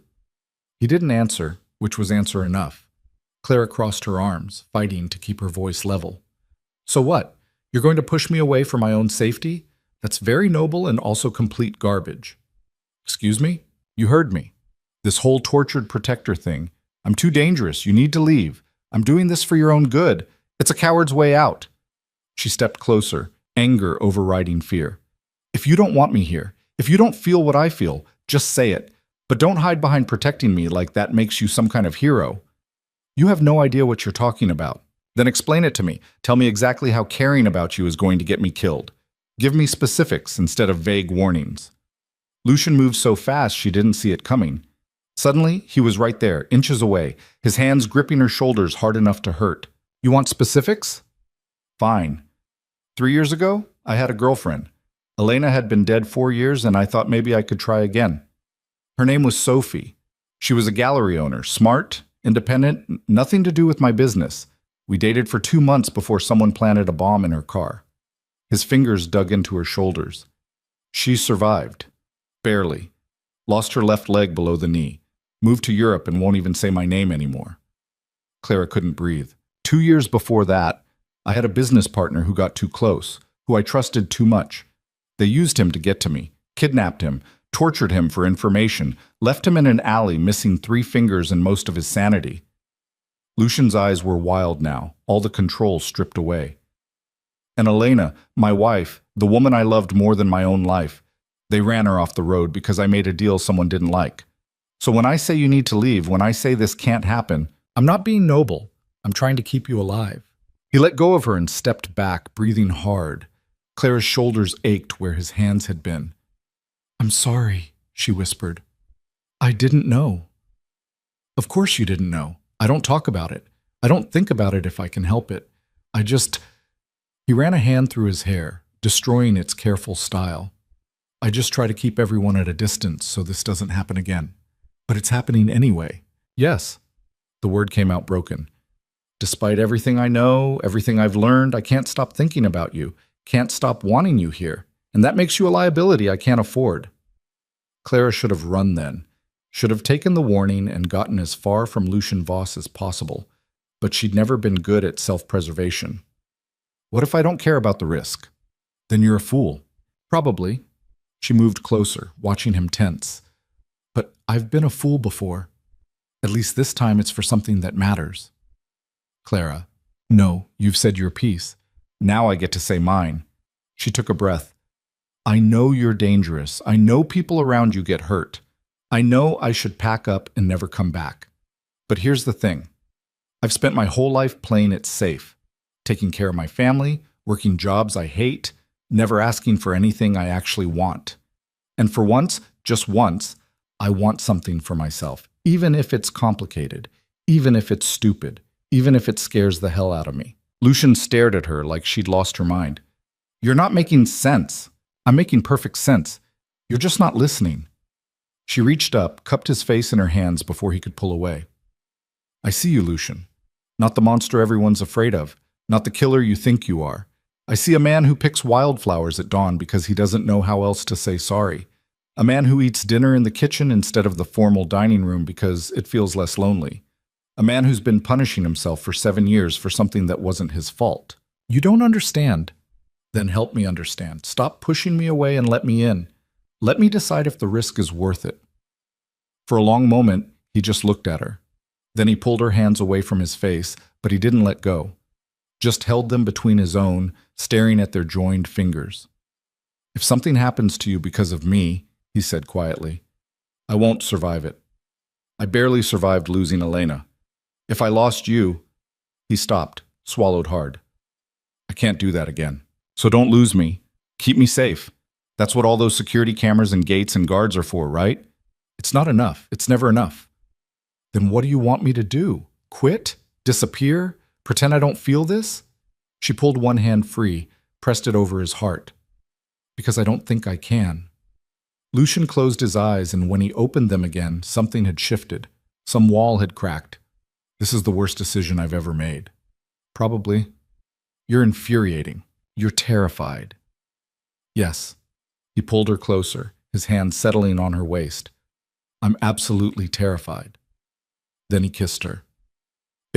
He didn't answer, which was answer enough. Clara crossed her arms, fighting to keep her voice level. So what? You're going to push me away for my own safety? That's very noble and also complete garbage. Excuse me? You heard me. This whole tortured protector thing. I'm too dangerous. You need to leave. I'm doing this for your own good. It's a coward's way out. She stepped closer, anger overriding fear. If you don't want me here, if you don't feel what I feel, just say it. But don't hide behind protecting me like that makes you some kind of hero. You have no idea what you're talking about. Then explain it to me. Tell me exactly how caring about you is going to get me killed. Give me specifics instead of vague warnings. Lucian moved so fast she didn't see it coming. Suddenly, he was right there, inches away, his hands gripping her shoulders hard enough to hurt. You want specifics? Fine. 3 years ago, I had a girlfriend. Elena had been dead 4 years, and I thought maybe I could try again. Her name was Sophie. She was a gallery owner, smart, independent, nothing to do with my business. We dated for 2 months before someone planted a bomb in her car. His fingers dug into her shoulders. She survived. Barely. Lost her left leg below the knee. Moved to Europe and won't even say my name anymore. Clara couldn't breathe. 2 years before that, I had a business partner who got too close, who I trusted too much. They used him to get to me, kidnapped him, tortured him for information, left him in an alley missing 3 fingers and most of his sanity. Lucian's eyes were wild now, all the control stripped away. And Elena, my wife, the woman I loved more than my own life, they ran her off the road because I made a deal someone didn't like. So when I say you need to leave, when I say this can't happen, I'm not being noble. I'm trying to keep you alive. He let go of her and stepped back, breathing hard. Clara's shoulders ached where his hands had been. I'm sorry, she whispered. I didn't know. Of course you didn't know. I don't talk about it. I don't think about it if I can help it. He ran a hand through his hair, destroying its careful style. I just try to keep everyone at a distance so this doesn't happen again. But it's happening anyway. Yes. The word came out broken. Despite everything I know, everything I've learned, I can't stop thinking about you, can't stop wanting you here, and that makes you a liability I can't afford. Clara should have run then, should have taken the warning and gotten as far from Lucian Voss as possible, but she'd never been good at self-preservation. What if I don't care about the risk? Then you're a fool. Probably. She moved closer, watching him tense. But I've been a fool before. At least this time it's for something that matters. Clara, no, you've said your piece. Now I get to say mine. She took a breath. I know you're dangerous. I know people around you get hurt. I know I should pack up and never come back. But here's the thing. I've spent my whole life playing it safe, taking care of my family, working jobs I hate, never asking for anything I actually want. And for once, just once, I want something for myself, even if it's complicated, even if it's stupid, even if it scares the hell out of me. Lucian stared at her like she'd lost her mind. You're not making sense. I'm making perfect sense. You're just not listening. She reached up, cupped his face in her hands before he could pull away. I see you, Lucian. Not the monster everyone's afraid of, not the killer you think you are. I see a man who picks wildflowers at dawn because he doesn't know how else to say sorry. A man who eats dinner in the kitchen instead of the formal dining room because it feels less lonely. A man who's been punishing himself for 7 years for something that wasn't his fault. You don't understand. Then help me understand. Stop pushing me away and let me in. Let me decide if the risk is worth it. For a long moment, he just looked at her. Then he pulled her hands away from his face, but he didn't let go. Just held them between his own, staring at their joined fingers. If something happens to you because of me, he said quietly, I won't survive it. I barely survived losing Elena. If I lost you, he stopped, swallowed hard. I can't do that again. So don't lose me. Keep me safe. That's what all those security cameras and gates and guards are for, right? It's not enough. It's never enough. Then what do you want me to do? Quit? Disappear? Pretend I don't feel this? She pulled one hand free, pressed it over his heart. Because I don't think I can. Lucian closed his eyes, and when he opened them again, something had shifted. Some wall had cracked. This is the worst decision I've ever made. Probably. You're infuriating. You're terrified. Yes. He pulled her closer, his hand settling on her waist. I'm absolutely terrified. Then he kissed her.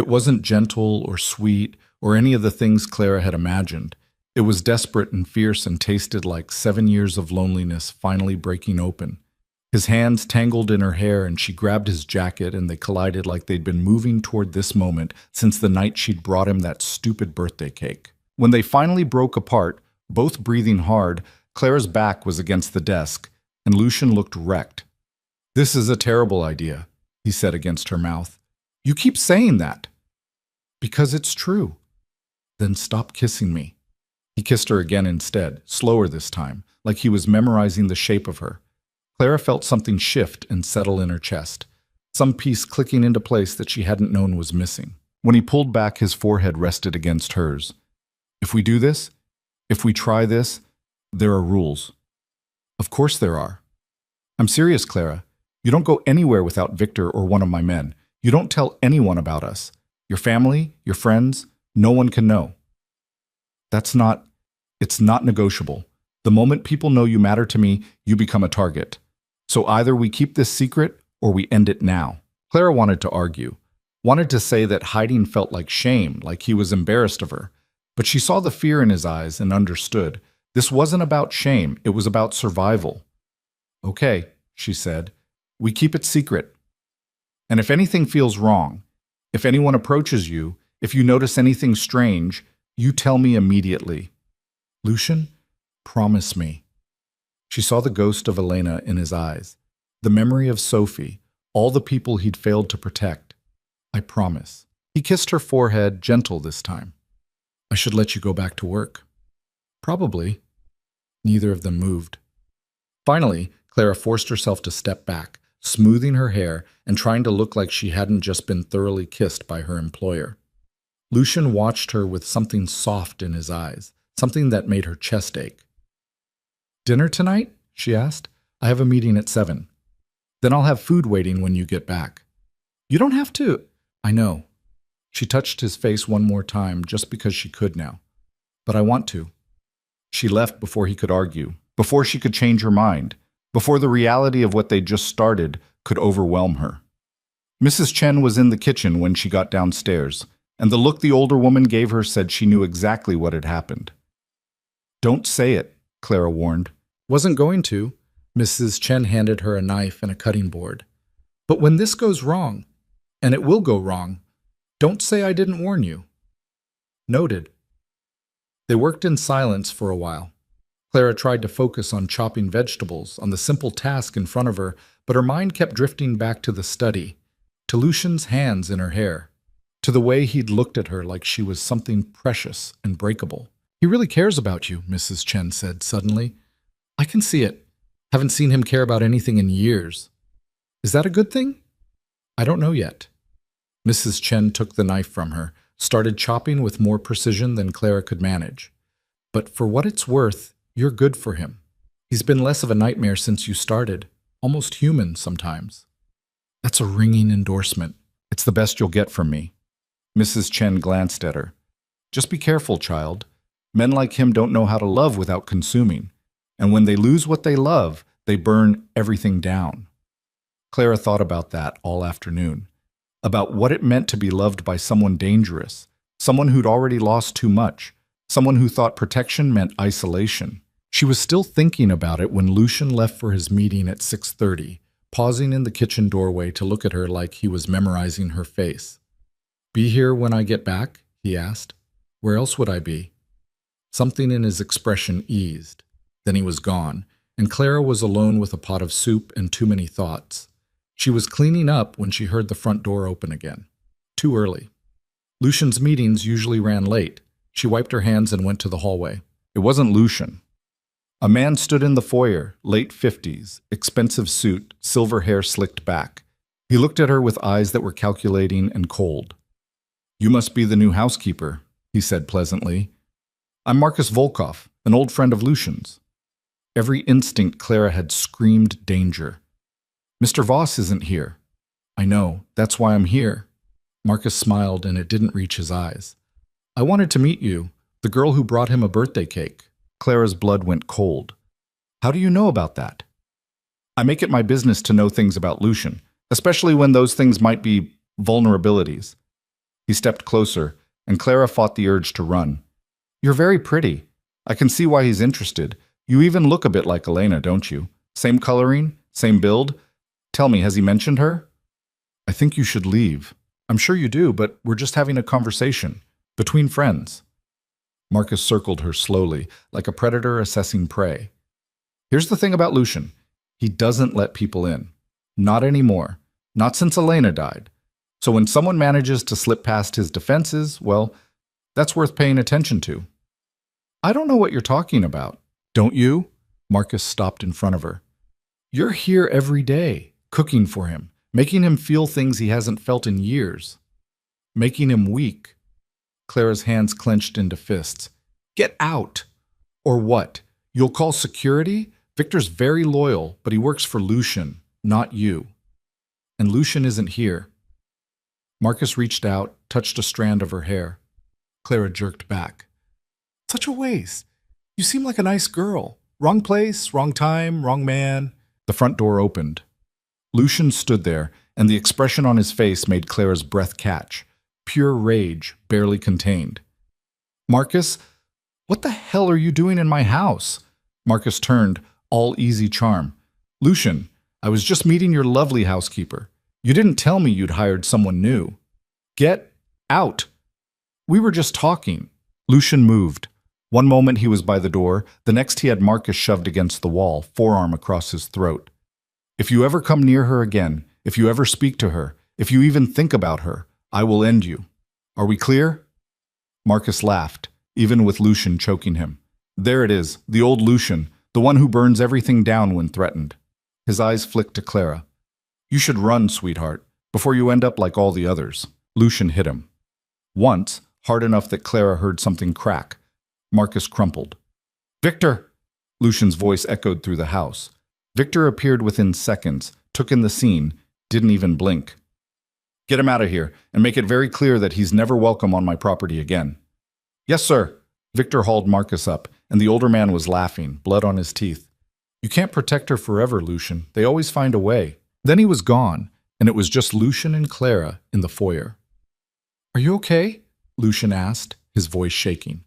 It wasn't gentle or sweet or any of the things Clara had imagined. It was desperate and fierce and tasted like 7 years of loneliness finally breaking open. His hands tangled in her hair and she grabbed his jacket and they collided like they'd been moving toward this moment since the night she'd brought him that stupid birthday cake. When they finally broke apart, both breathing hard, Clara's back was against the desk and Lucian looked wrecked. "This is a terrible idea," he said against her mouth. "You keep saying that." "Because it's true." "Then stop kissing me." He kissed her again instead, slower this time, like he was memorizing the shape of her. Clara felt something shift and settle in her chest, some piece clicking into place that she hadn't known was missing. When he pulled back, his forehead rested against hers. "If we do this, if we try this, there are rules." "Of course there are." "I'm serious, Clara. You don't go anywhere without Victor or one of my men. You don't tell anyone about us. Your family, your friends, no one can know." It's not negotiable. The moment people know you matter to me, you become a target. So either we keep this secret or we end it now. Clara wanted to argue, wanted to say that hiding felt like shame, like he was embarrassed of her. But she saw the fear in his eyes and understood. This wasn't about shame, it was about survival. "Okay," she said, "we keep it secret. And if anything feels wrong, if anyone approaches you, if you notice anything strange, you tell me immediately." "Lucian, promise me." She saw the ghost of Elena in his eyes, the memory of Sophie, all the people he'd failed to protect. "I promise." He kissed her forehead, gentle this time. "I should let you go back to work." "Probably." Neither of them moved. Finally, Clara forced herself to step back, smoothing her hair and trying to look like she hadn't just been thoroughly kissed by her employer. Lucian watched her with something soft in his eyes, something that made her chest ache. "Dinner tonight?" she asked. "I have a meeting at 7. Then I'll have food waiting when you get back." "You don't have to." "I know." She touched his face one more time just because she could now. "But I want to." She left before he could argue, before she could change her mind, before the reality of what they'd just started could overwhelm her. Mrs. Chen was in the kitchen when she got downstairs, and the look the older woman gave her said she knew exactly what had happened. "Don't say it," Clara warned. "Wasn't going to." Mrs. Chen handed her a knife and a cutting board. "But when this goes wrong, and it will go wrong, don't say I didn't warn you." "Noted." They worked in silence for a while. Clara tried to focus on chopping vegetables, on the simple task in front of her, but her mind kept drifting back to the study, to Lucian's hands in her hair, to the way he'd looked at her like she was something precious and breakable. "He really cares about you," Mrs. Chen said suddenly. "I can see it. Haven't seen him care about anything in years. Is that a good thing?" "I don't know yet." Mrs. Chen took the knife from her, started chopping with more precision than Clara could manage. "But for what it's worth, you're good for him. He's been less of a nightmare since you started, almost human sometimes." "That's a ringing endorsement. It's the best you'll get from me." Mrs. Chen glanced at her. "Just be careful, child. Men like him don't know how to love without consuming. And when they lose what they love, they burn everything down." Clara thought about that all afternoon, about what it meant to be loved by someone dangerous, someone who'd already lost too much, someone who thought protection meant isolation. She was still thinking about it when Lucian left for his meeting at 6:30, pausing in the kitchen doorway to look at her like he was memorizing her face. "Be here when I get back?" he asked. "Where else would I be?" Something in his expression eased. Then he was gone, and Clara was alone with a pot of soup and too many thoughts. She was cleaning up when she heard the front door open again. Too early. Lucian's meetings usually ran late. She wiped her hands and went to the hallway. It wasn't Lucian. A man stood in the foyer, late 50s, expensive suit, silver hair slicked back. He looked at her with eyes that were calculating and cold. "You must be the new housekeeper," he said pleasantly. "I'm Marcus Volkov, an old friend of Lucian's." Every instinct Clara had screamed danger. "Mr. Voss isn't here." "I know, that's why I'm here." Marcus smiled and it didn't reach his eyes. "I wanted to meet you, the girl who brought him a birthday cake." Clara's blood went cold. "How do you know about that?" "I make it my business to know things about Lucian, especially when those things might be vulnerabilities." He stepped closer, and Clara fought the urge to run. You're very pretty. I can see why he's interested. You even look a bit like Elena, don't you? Same coloring, same build. Tell me, has he mentioned her? I think you should leave. I'm sure you do, but we're just having a conversation. Between friends. Marcus circled her slowly, like a predator assessing prey. Here's the thing about Lucian. He doesn't let people in. Not anymore. Not since Elena died. So when someone manages to slip past his defenses, well, that's worth paying attention to. I don't know what you're talking about. Don't you? Marcus stopped in front of her. You're here every day, cooking for him, making him feel things he hasn't felt in years. Making him weak. Clara's hands clenched into fists. Get out! Or what? You'll call security? Victor's very loyal, but he works for Lucian, not you. And Lucian isn't here. Marcus reached out, touched a strand of her hair. Clara jerked back. Such a waste. You seem like a nice girl. Wrong place, wrong time, wrong man. The front door opened. Lucian stood there, and the expression on his face made Clara's breath catch. Pure rage, barely contained. Marcus, what the hell are you doing in my house? Marcus turned, all easy charm. Lucian, I was just meeting your lovely housekeeper. You didn't tell me you'd hired someone new. Get out. We were just talking. Lucian moved. One moment he was by the door, the next he had Marcus shoved against the wall, forearm across his throat. If you ever come near her again, if you ever speak to her, if you even think about her, I will end you. Are we clear? Marcus laughed, even with Lucian choking him. There it is, the old Lucian, the one who burns everything down when threatened. His eyes flicked to Clara. You should run, sweetheart, before you end up like all the others. Lucian hit him. Once, hard enough that Clara heard something crack. Marcus crumpled. Victor! Lucian's voice echoed through the house. Victor appeared within seconds, took in the scene, didn't even blink. Get him out of here, and make it very clear that he's never welcome on my property again. Yes, sir. Victor hauled Marcus up, and the older man was laughing, blood on his teeth. You can't protect her forever, Lucian. They always find a way. Then he was gone, and it was just Lucian and Clara in the foyer. Are you okay? Lucian asked, his voice shaking.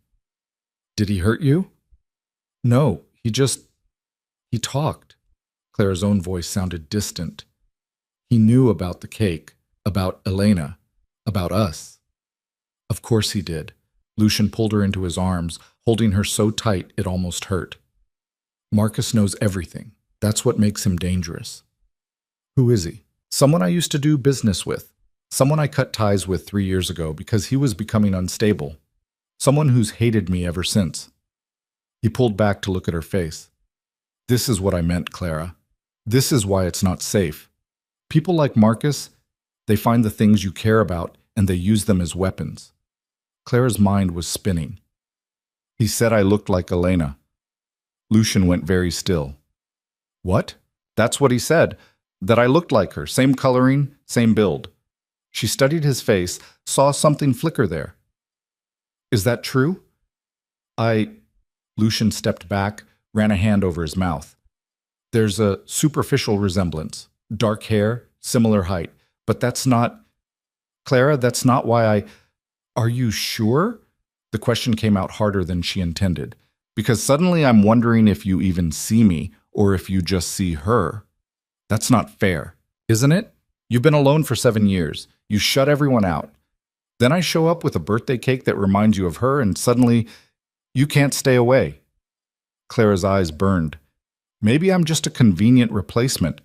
Did he hurt you? No, he talked. Clara's own voice sounded distant. He knew about the cake, about Elena, about us. Of course he did. Lucian pulled her into his arms, holding her so tight it almost hurt. Marcus knows everything. That's what makes him dangerous. Who is he? Someone I used to do business with. Someone I cut ties with 3 years ago because he was becoming unstable. Someone who's hated me ever since. He pulled back to look at her face. This is what I meant, Clara. This is why it's not safe. People like Marcus, they find the things you care about and they use them as weapons. Clara's mind was spinning. He said I looked like Elena. Lucian went very still. What? That's what he said. That I looked like her. Same coloring, same build. She studied his face, saw something flicker there. Is that true? Lucian stepped back, ran a hand over his mouth. There's a superficial resemblance. Dark hair, similar height. But that's not... Clara, that's not why Are you sure? The question came out harder than she intended. Because suddenly I'm wondering if you even see me, or if you just see her. That's not fair, isn't it? You've been alone for 7 years. You shut everyone out. Then I show up with a birthday cake that reminds you of her, and suddenly you can't stay away. Clara's eyes burned. Maybe I'm just a convenient replacement,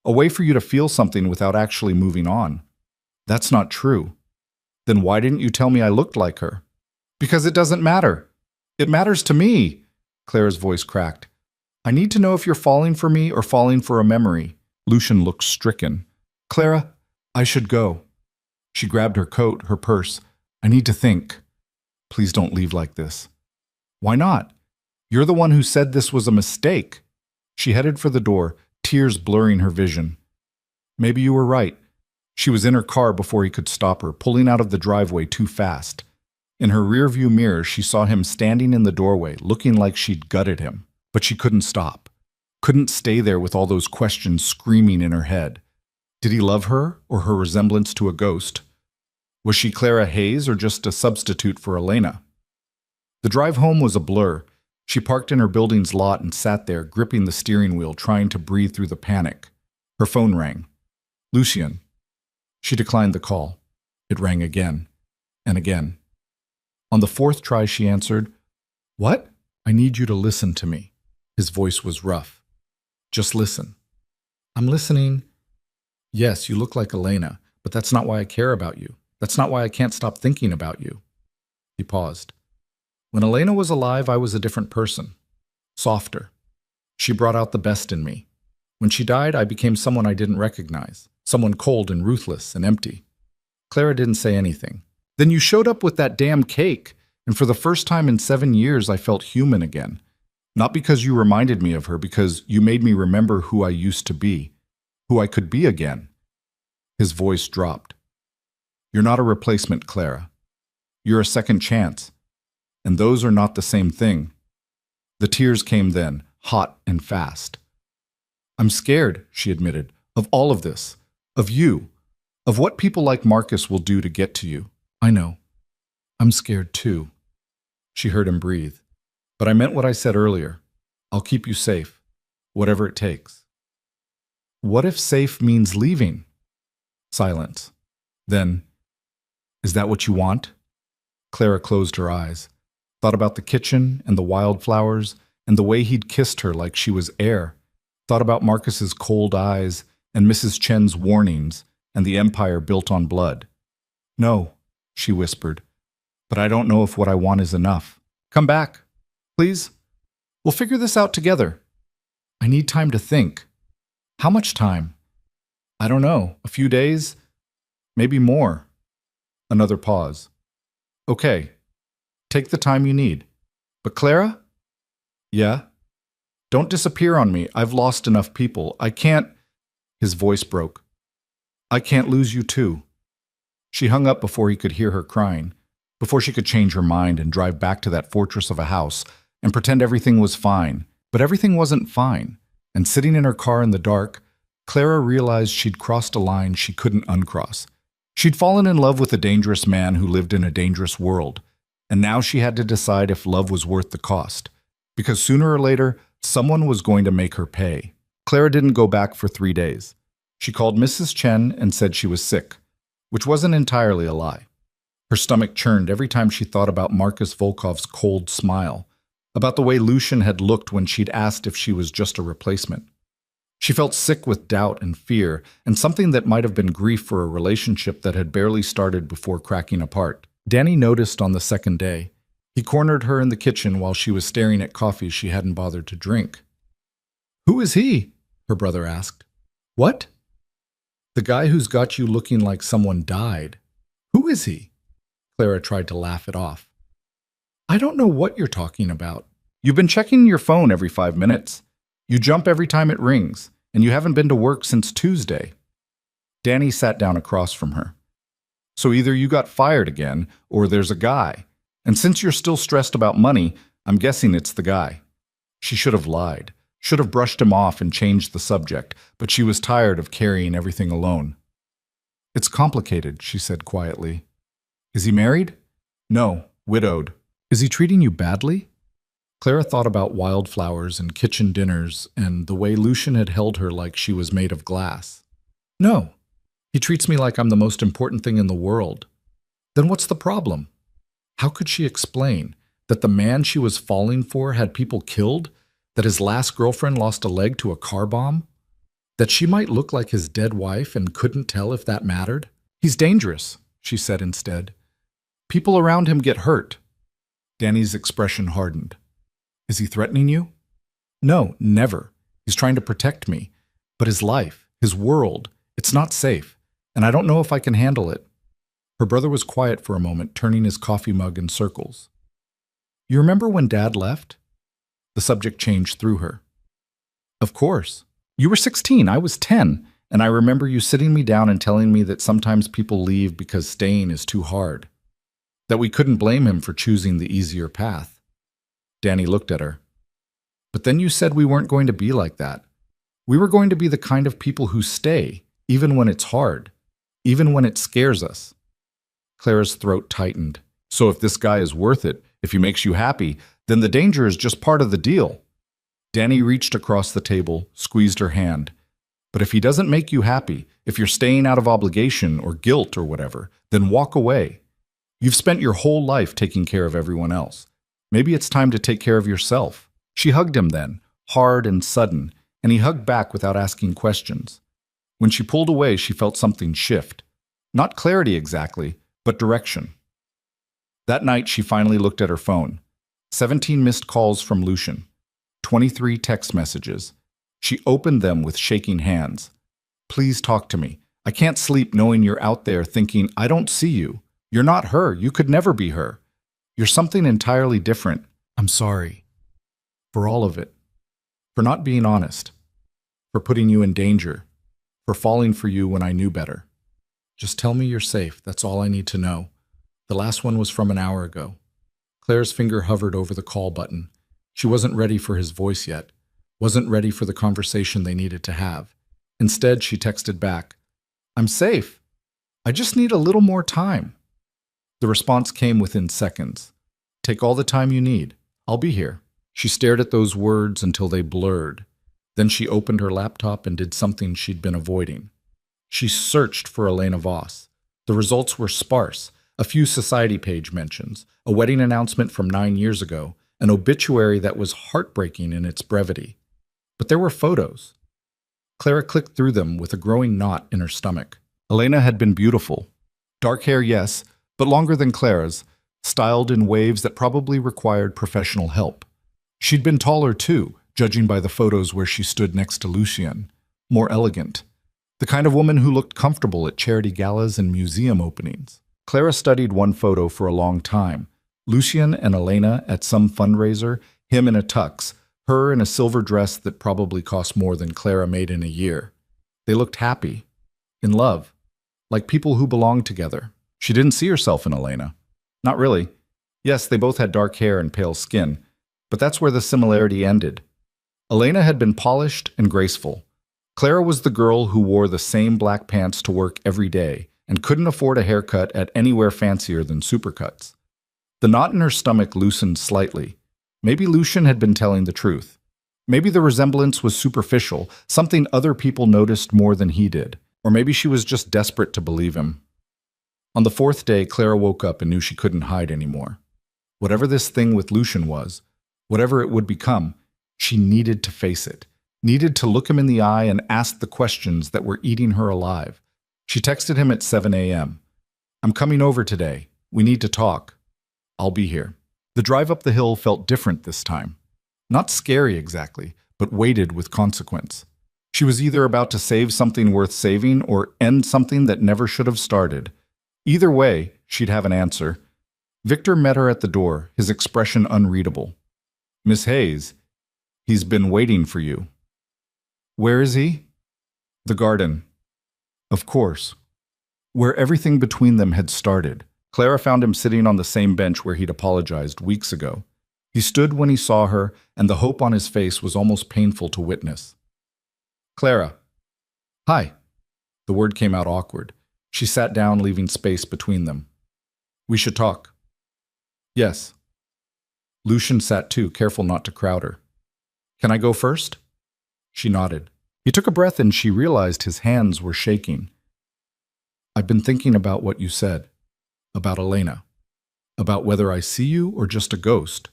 a way for you to feel something without actually moving on. That's not true. Then why didn't you tell me I looked like her? Because it doesn't matter. It matters to me. Clara's voice cracked. I need to know if you're falling for me or falling for a memory. Lucian looked stricken. Clara, I should go. She grabbed her coat, her purse. I need to think. Please don't leave like this. Why not? You're the one who said this was a mistake. She headed for the door, tears blurring her vision. Maybe you were right. She was in her car before he could stop her, pulling out of the driveway too fast. In her rearview mirror, she saw him standing in the doorway, looking like she'd gutted him. But she couldn't stop. Couldn't stay there with all those questions screaming in her head. Did he love her or her resemblance to a ghost? Was she Clara Hayes or just a substitute for Elena? The drive home was a blur. She parked in her building's lot and sat there, gripping the steering wheel, trying to breathe through the panic. Her phone rang. Lucien. She declined the call. It rang again and again. On the fourth try, she answered, "What?" "I need you to listen to me." His voice was rough. "Just listen." "I'm listening." "Yes, you look like Elena, but that's not why I care about you. That's not why I can't stop thinking about you." He paused. "When Elena was alive, I was a different person. Softer. She brought out the best in me. When she died, I became someone I didn't recognize. Someone cold and ruthless and empty." Clara didn't say anything. "Then you showed up with that damn cake, and for the first time in 7 years, I felt human again. Not because you reminded me of her, because you made me remember who I used to be, who I could be again." His voice dropped. "You're not a replacement, Clara. You're a second chance. And those are not the same thing." The tears came then, hot and fast. "I'm scared," she admitted, "of all of this. Of you. Of what people like Marcus will do to get to you." "I know. I'm scared too." She heard him breathe. "But I meant what I said earlier. I'll keep you safe, whatever it takes." "What if safe means leaving?" Silence. Then, "Is that what you want?" Clara closed her eyes, thought about the kitchen and the wildflowers and the way he'd kissed her like she was air, thought about Marcus's cold eyes and Mrs. Chen's warnings and the empire built on blood. "No," she whispered, "but I don't know if what I want is enough. Come back, please. We'll figure this out together. I need time to think." "How much time?" "I don't know. A few days? Maybe more." Another pause. "Okay. Take the time you need. But Clara?" "Yeah?" "Don't disappear on me. I've lost enough people. I can't—" His voice broke. "I can't lose you too." She hung up before he could hear her crying, before she could change her mind and drive back to that fortress of a house and pretend everything was fine. But everything wasn't fine. And sitting in her car in the dark, Clara realized she'd crossed a line she couldn't uncross. She'd fallen in love with a dangerous man who lived in a dangerous world. And now she had to decide if love was worth the cost. Because sooner or later, someone was going to make her pay. Clara didn't go back for 3 days. She called Mrs. Chen and said she was sick, which wasn't entirely a lie. Her stomach churned every time she thought about Marcus Volkov's cold smile, about the way Lucien had looked when she'd asked if she was just a replacement. She felt sick with doubt and fear, and something that might have been grief for a relationship that had barely started before cracking apart. Danny noticed on the second day. He cornered her in the kitchen while she was staring at coffee she hadn't bothered to drink. "Who is he?" her brother asked. "What?" "The guy who's got you looking like someone died. Who is he?" Clara tried to laugh it off. "I don't know what you're talking about. You've been checking your phone every 5 minutes. You jump every time it rings, and you haven't been to work since Tuesday." Danny sat down across from her. "So either you got fired again, or there's a guy. And since you're still stressed about money, I'm guessing it's the guy." She should have lied, should have brushed him off and changed the subject, but she was tired of carrying everything alone. "It's complicated," she said quietly. "Is he married?" "No, widowed." "Is he treating you badly?" Clara thought about wildflowers and kitchen dinners and the way Lucien had held her like she was made of glass. "No. He treats me like I'm the most important thing in the world." Then what's the problem? How could she explain that the man she was falling for had people killed, that his last girlfriend lost a leg to a car bomb, that she might look like his dead wife and couldn't tell if that mattered? "He's dangerous," she said instead. "People around him get hurt." Danny's expression hardened. "Is he threatening you?" "No, never. He's trying to protect me. But his life, his world, it's not safe, and I don't know if I can handle it." Her brother was quiet for a moment, turning his coffee mug in circles. "You remember when Dad left?" The subject changed through her. "Of course. You were 16, I was 10, and I remember you sitting me down and telling me that sometimes people leave because staying is too hard, that we couldn't blame him for choosing the easier path." Danny looked at her. "But then you said we weren't going to be like that. We were going to be the kind of people who stay, even when it's hard, even when it scares us." Clara's throat tightened. So if this guy is worth it, if he makes you happy, then the danger is just part of the deal. Danny reached across the table, squeezed her hand. But if he doesn't make you happy, if you're staying out of obligation or guilt or whatever, then walk away. You've spent your whole life taking care of everyone else. Maybe it's time to take care of yourself. She hugged him then, hard and sudden, and he hugged back without asking questions. When she pulled away, she felt something shift. Not clarity exactly, but direction. That night, she finally looked at her phone. 17 missed calls from Lucian. 23 text messages. She opened them with shaking hands. Please talk to me. I can't sleep knowing you're out there thinking, I don't see you. You're not her. You could never be her. You're something entirely different. I'm sorry. For all of it. For not being honest. For putting you in danger. For falling for you when I knew better. Just tell me you're safe. That's all I need to know. The last one was from an hour ago. Claire's finger hovered over the call button. She wasn't ready for his voice yet. Wasn't ready for the conversation they needed to have. Instead, she texted back, I'm safe. I just need a little more time. The response came within seconds. Take all the time you need. I'll be here. She stared at those words until they blurred. Then she opened her laptop and did something she'd been avoiding. She searched for Elena Voss. The results were sparse. A few society page mentions, a wedding announcement from 9 years ago, an obituary that was heartbreaking in its brevity. But there were photos. Clara clicked through them with a growing knot in her stomach. Elena had been beautiful. Dark hair, yes, but longer than Clara's, styled in waves that probably required professional help. She'd been taller too, judging by the photos where she stood next to Lucian. More elegant. The kind of woman who looked comfortable at charity galas and museum openings. Clara studied one photo for a long time. Lucian and Elena at some fundraiser, him in a tux, her in a silver dress that probably cost more than Clara made in a year. They looked happy, in love, like people who belonged together. She didn't see herself in Elena. Not really. Yes, they both had dark hair and pale skin, but that's where the similarity ended. Elena had been polished and graceful. Clara was the girl who wore the same black pants to work every day and couldn't afford a haircut at anywhere fancier than Supercuts. The knot in her stomach loosened slightly. Maybe Lucian had been telling the truth. Maybe the resemblance was superficial, something other people noticed more than he did. Or maybe she was just desperate to believe him. On the fourth day, Clara woke up and knew she couldn't hide anymore. Whatever this thing with Lucian was, whatever it would become, she needed to face it. Needed to look him in the eye and ask the questions that were eating her alive. She texted him at 7 a.m. I'm coming over today. We need to talk. I'll be here. The drive up the hill felt different this time. Not scary exactly, but weighted with consequence. She was either about to save something worth saving or end something that never should have started. Either way, she'd have an answer. Victor met her at the door, his expression unreadable. Miss Hayes, he's been waiting for you. Where is he? The garden. Of course. Where everything between them had started. Clara found him sitting on the same bench where he'd apologized weeks ago. He stood when he saw her, and the hope on his face was almost painful to witness. Clara. Hi. The word came out awkward. She sat down, leaving space between them. We should talk. Yes. Lucian sat too, careful not to crowd her. Can I go first? She nodded. He took a breath and she realized his hands were shaking. I've been thinking about what you said. About Elena. About whether I see you or just a ghost.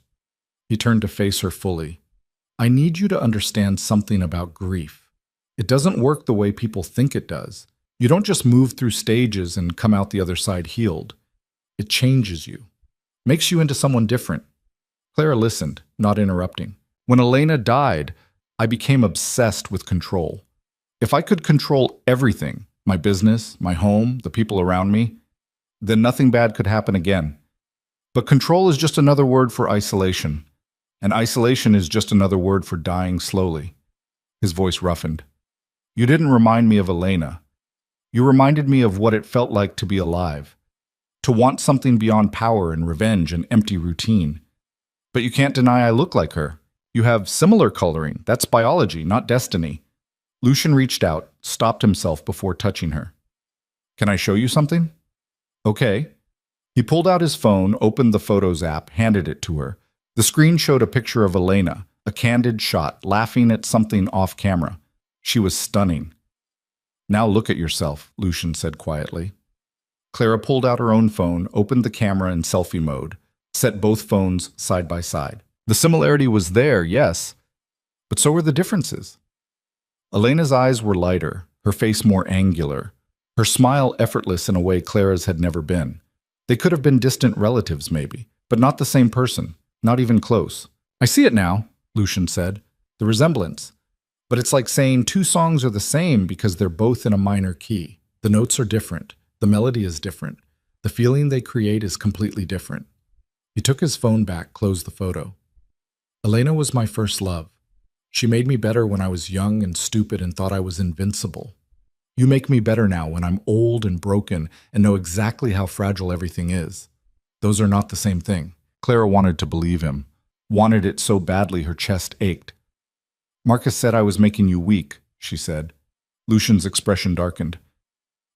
He turned to face her fully. I need you to understand something about grief. It doesn't work the way people think it does. You don't just move through stages and come out the other side healed. It changes you. Makes you into someone different. Clara listened, not interrupting. When Elena died, I became obsessed with control. If I could control everything, my business, my home, the people around me, then nothing bad could happen again. But control is just another word for isolation. And isolation is just another word for dying slowly. His voice roughened. You didn't remind me of Elena. You reminded me of what it felt like to be alive. To want something beyond power and revenge and empty routine. But you can't deny I look like her. You have similar coloring. That's biology, not destiny. Lucian reached out, stopped himself before touching her. Can I show you something? Okay. He pulled out his phone, opened the Photos app, handed it to her. The screen showed a picture of Elena, a candid shot, laughing at something off camera. She was stunning. "Now look at yourself," Lucian said quietly. Clara pulled out her own phone, opened the camera in selfie mode, set both phones side by side. The similarity was there, yes, but so were the differences. Elena's eyes were lighter, her face more angular, her smile effortless in a way Clara's had never been. They could have been distant relatives, maybe, but not the same person, not even close. "I see it now," Lucian said, "the resemblance. But it's like saying two songs are the same because they're both in a minor key. The notes are different, the melody is different, the feeling they create is completely different." He took his phone back, closed the photo. "Elena was my first love. She made me better when I was young and stupid and thought I was invincible. You make me better now when I'm old and broken and know exactly how fragile everything is. Those are not the same thing." Clara wanted to believe him, wanted it so badly her chest ached. "Marcus said I was making you weak," she said. Lucian's expression darkened.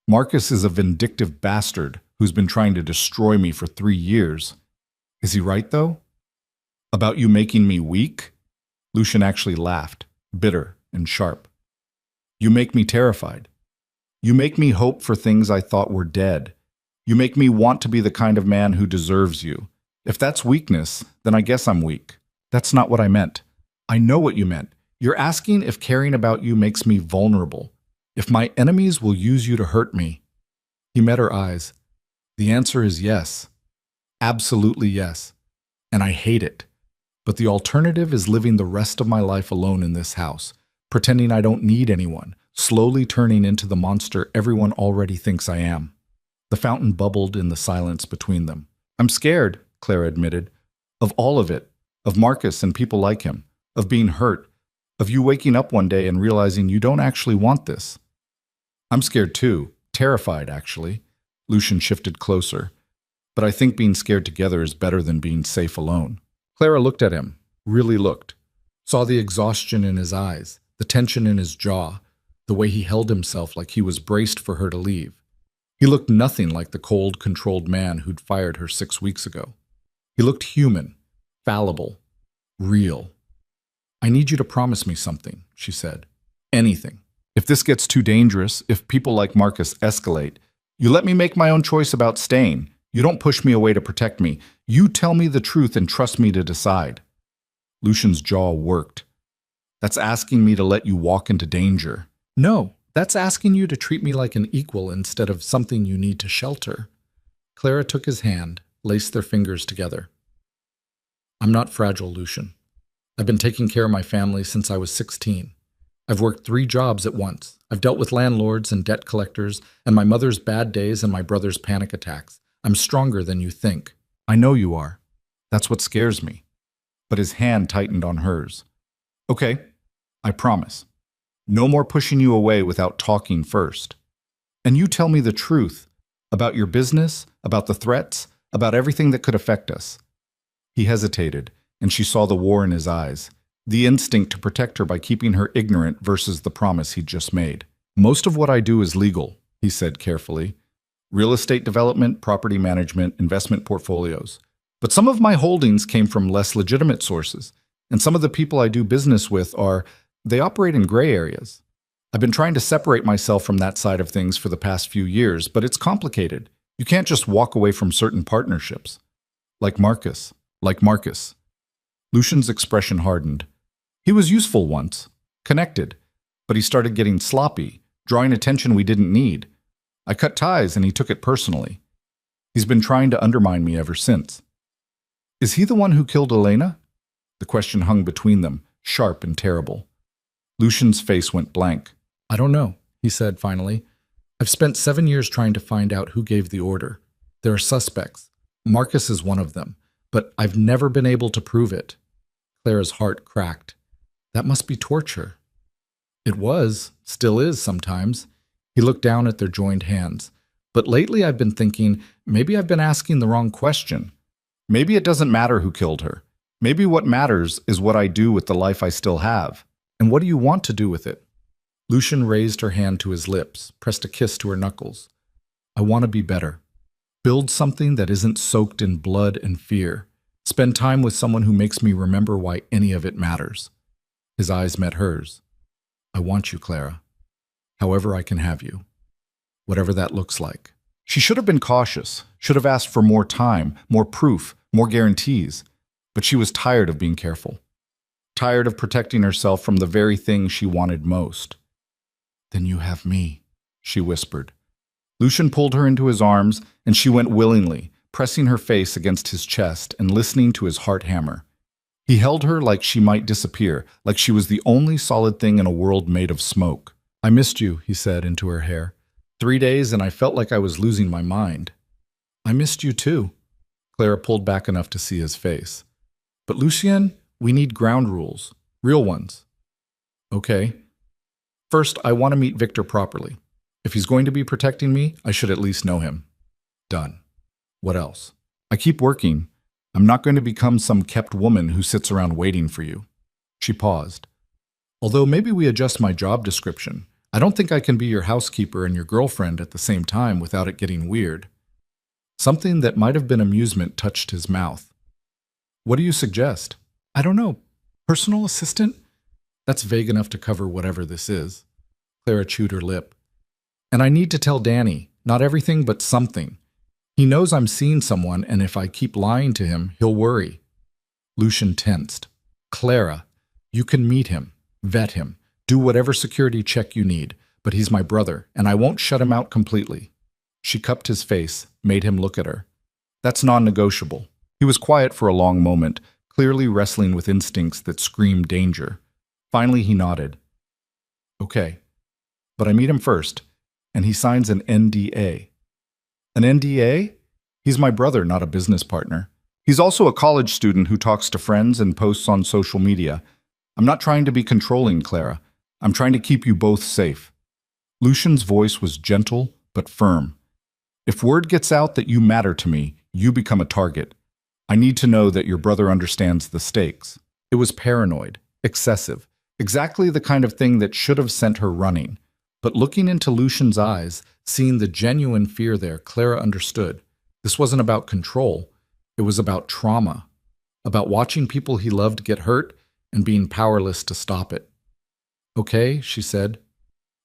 "Marcus is a vindictive bastard who's been trying to destroy me for 3 years. Is he right, though? About you making me weak?" Lucian actually laughed, bitter and sharp. "You make me terrified. You make me hope for things I thought were dead. You make me want to be the kind of man who deserves you. If that's weakness, then I guess I'm weak. That's not what I meant. I know what you meant. You're asking if caring about you makes me vulnerable. If my enemies will use you to hurt me." He met her eyes. "The answer is yes. Absolutely yes. And I hate it. But the alternative is living the rest of my life alone in this house, pretending I don't need anyone, slowly turning into the monster everyone already thinks I am." The fountain bubbled in the silence between them. "I'm scared," Clara admitted, "of all of it, of Marcus and people like him, of being hurt, of you waking up one day and realizing you don't actually want this." "I'm scared too, terrified actually." Lucian shifted closer. "But I think being scared together is better than being safe alone." Clara looked at him, really looked, saw the exhaustion in his eyes, the tension in his jaw, the way he held himself like he was braced for her to leave. He looked nothing like the cold, controlled man who'd fired her 6 weeks ago. He looked human, fallible, real. "I need you to promise me something," she said. "Anything. If this gets too dangerous, if people like Marcus escalate, you let me make my own choice about staying. You don't push me away to protect me. You tell me the truth and trust me to decide." Lucian's jaw worked. "That's asking me to let you walk into danger." "No, that's asking you to treat me like an equal instead of something you need to shelter." Clara took his hand, laced their fingers together. "I'm not fragile, Lucian. I've been taking care of my family since I was 16. I've worked 3 jobs at once. I've dealt with landlords and debt collectors, and my mother's bad days and my brother's panic attacks. I'm stronger than you think." "I know you are. That's what scares me." But his hand tightened on hers. "Okay, I promise. No more pushing you away without talking first. And you tell me the truth about your business, about the threats, about everything that could affect us." He hesitated, and she saw the war in his eyes, the instinct to protect her by keeping her ignorant versus the promise he'd just made. "Most of what I do is legal," he said carefully. "Real estate development, property management, investment portfolios. But some of my holdings came from less legitimate sources, and some of the people I do business with they operate in gray areas. I've been trying to separate myself from that side of things for the past few years, but it's complicated. You can't just walk away from certain partnerships. Like Marcus. Like Marcus." Lucian's expression hardened. He was useful once, connected, but he started getting sloppy, drawing attention we didn't need. I cut ties and he took it personally. He's been trying to undermine me ever since. "Is he the one who killed Elena?" The question hung between them, sharp and terrible. Lucian's face went blank. "I don't know," he said finally. "I've spent 7 years trying to find out who gave the order. There are suspects. Marcus is one of them, but I've never been able to prove it." Clara's heart cracked. That must be torture. It was, still is sometimes. He looked down at their joined hands. "But lately I've been thinking, maybe I've been asking the wrong question. Maybe it doesn't matter who killed her. Maybe what matters is what I do with the life I still have. And what do you want to do with it?" Lucian raised her hand to his lips, pressed a kiss to her knuckles. "I want to be better. Build something that isn't soaked in blood and fear. Spend time with someone who makes me remember why any of it matters. His eyes met hers. I want you, Clara. However I can have you. Whatever that looks like. She should have been cautious, should have asked for more time, more proof, more guarantees. But she was tired of being careful. Tired of protecting herself from the very thing she wanted most. Then you have me, she whispered. Lucian pulled her into his arms, and she went willingly, pressing her face against his chest and listening to his heart hammer. He held her like she might disappear, like she was the only solid thing in a world made of smoke. I missed you, he said into her hair. 3 days and I felt like I was losing my mind. I missed you too. Clara pulled back enough to see his face. But Lucien, we need ground rules. Real ones. Okay. First, I want to meet Victor properly. If he's going to be protecting me, I should at least know him. Done. What else? I keep working. I'm not going to become some kept woman who sits around waiting for you. She paused. Although maybe we adjust my job description. I don't think I can be your housekeeper and your girlfriend at the same time without it getting weird. Something that might have been amusement touched his mouth. What do you suggest? I don't know. Personal assistant? That's vague enough to cover whatever this is. Clara chewed her lip. And I need to tell Danny, not everything but something. He knows I'm seeing someone, and if I keep lying to him, he'll worry. Lucian tensed. Clara, you can meet him, vet him, do whatever security check you need, but he's my brother, and I won't shut him out completely. She cupped his face, made him look at her. That's non-negotiable. He was quiet for a long moment, clearly wrestling with instincts that screamed danger. Finally, he nodded. Okay, but I meet him first, and he signs an NDA. An NDA? He's my brother, not a business partner. He's also a college student who talks to friends and posts on social media. I'm not trying to be controlling, Clara. I'm trying to keep you both safe. Lucian's voice was gentle but firm. If word gets out that you matter to me, you become a target. I need to know that your brother understands the stakes. It was paranoid, excessive, exactly the kind of thing that should have sent her running. But looking into Lucian's eyes, seeing the genuine fear there, Clara understood. This wasn't about control. It was about trauma. About watching people he loved get hurt and being powerless to stop it. Okay, she said.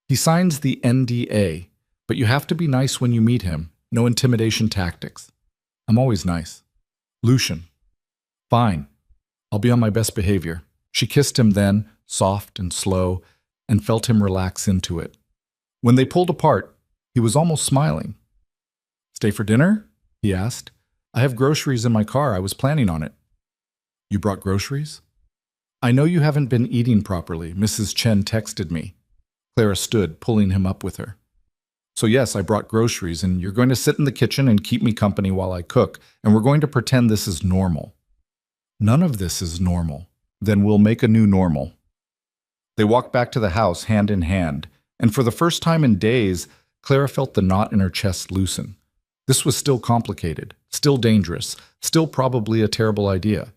He signs the NDA, but you have to be nice when you meet him. No intimidation tactics. I'm always nice. Lucian. Fine. I'll be on my best behavior. She kissed him then, soft and slow, and felt him relax into it. When they pulled apart, he was almost smiling. Stay for dinner? He asked. I have groceries in my car. I was planning on it. You brought groceries? I know you haven't been eating properly. Mrs. Chen texted me. Clara stood, pulling him up with her. So yes, I brought groceries, and you're going to sit in the kitchen and keep me company while I cook, and we're going to pretend this is normal. None of this is normal. Then we'll make a new normal. They walked back to the house hand in hand, and for the first time in days, Clara felt the knot in her chest loosen. This was still complicated, still dangerous, still probably a terrible idea.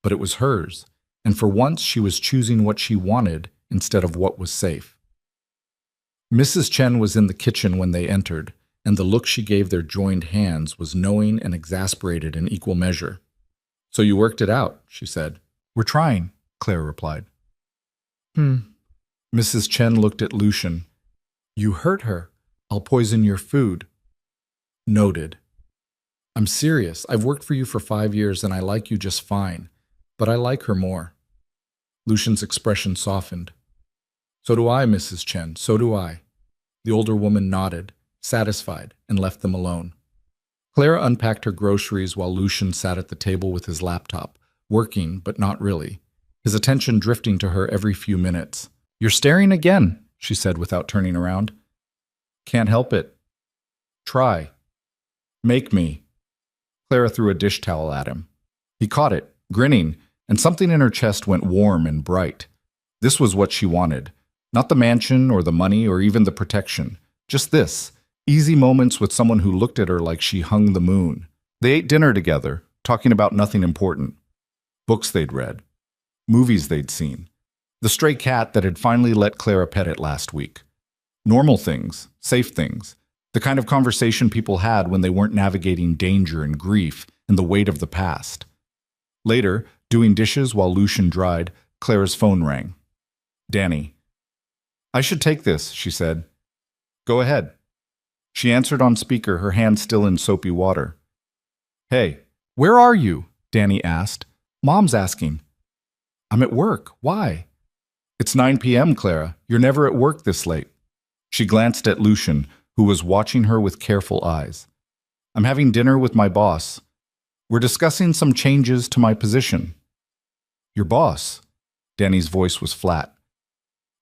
But it was hers, and for once she was choosing what she wanted instead of what was safe. Mrs. Chen was in the kitchen when they entered, and the look she gave their joined hands was knowing and exasperated in equal measure. So you worked it out, she said. We're trying, Clara replied. Mrs. Chen looked at Lucian. You hurt her. I'll poison your food. Noted. I'm serious. I've worked for you for 5 years and I like you just fine, but I like her more. Lucian's expression softened. So do I, Mrs. Chen, so do I. The older woman nodded, satisfied, and left them alone. Clara unpacked her groceries while Lucian sat at the table with his laptop, working, but not really, his attention drifting to her every few minutes. You're staring again, she said without turning around. Can't help it. Try. Make me. Clara threw a dish towel at him. He caught it, grinning, and something in her chest went warm and bright. This was what she wanted. Not the mansion or the money or even the protection. Just this. Easy moments with someone who looked at her like she hung the moon. They ate dinner together, talking about nothing important. Books they'd read. Movies they'd seen. The stray cat that had finally let Clara pet it last week. Normal things, safe things, The kind of conversation people had when they weren't navigating danger and grief and the weight of the past. Later, doing dishes while Lucian dried, Clara's phone rang. Danny. I should take this, she said. Go ahead. She answered on speaker, her hand still in soapy water. Hey, where are you? Danny asked. Mom's asking. I'm at work. Why? It's 9 p.m., Clara. You're never at work this late. She glanced at Lucian, who was watching her with careful eyes. I'm having dinner with my boss. We're discussing some changes to my position. Your boss? Danny's voice was flat.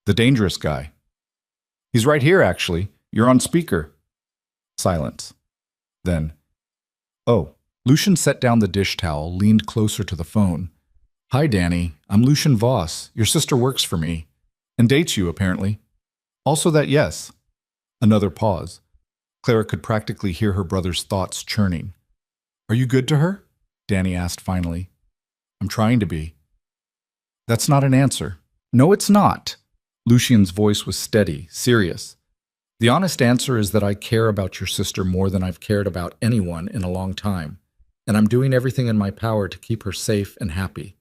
The dangerous guy. He's right here, actually. You're on speaker. Silence. Then, oh. Lucian set down the dish towel, leaned closer to the phone. Hi, Danny. I'm Lucian Voss. Your sister works for me. And dates you, apparently. Also that yes. Another pause. Clara could practically hear her brother's thoughts churning. Are you good to her? Danny asked finally. I'm trying to be. That's not an answer. No, it's not. Lucian's voice was steady, serious. The honest answer is that I care about your sister more than I've cared about anyone in a long time, and I'm doing everything in my power to keep her safe and happy.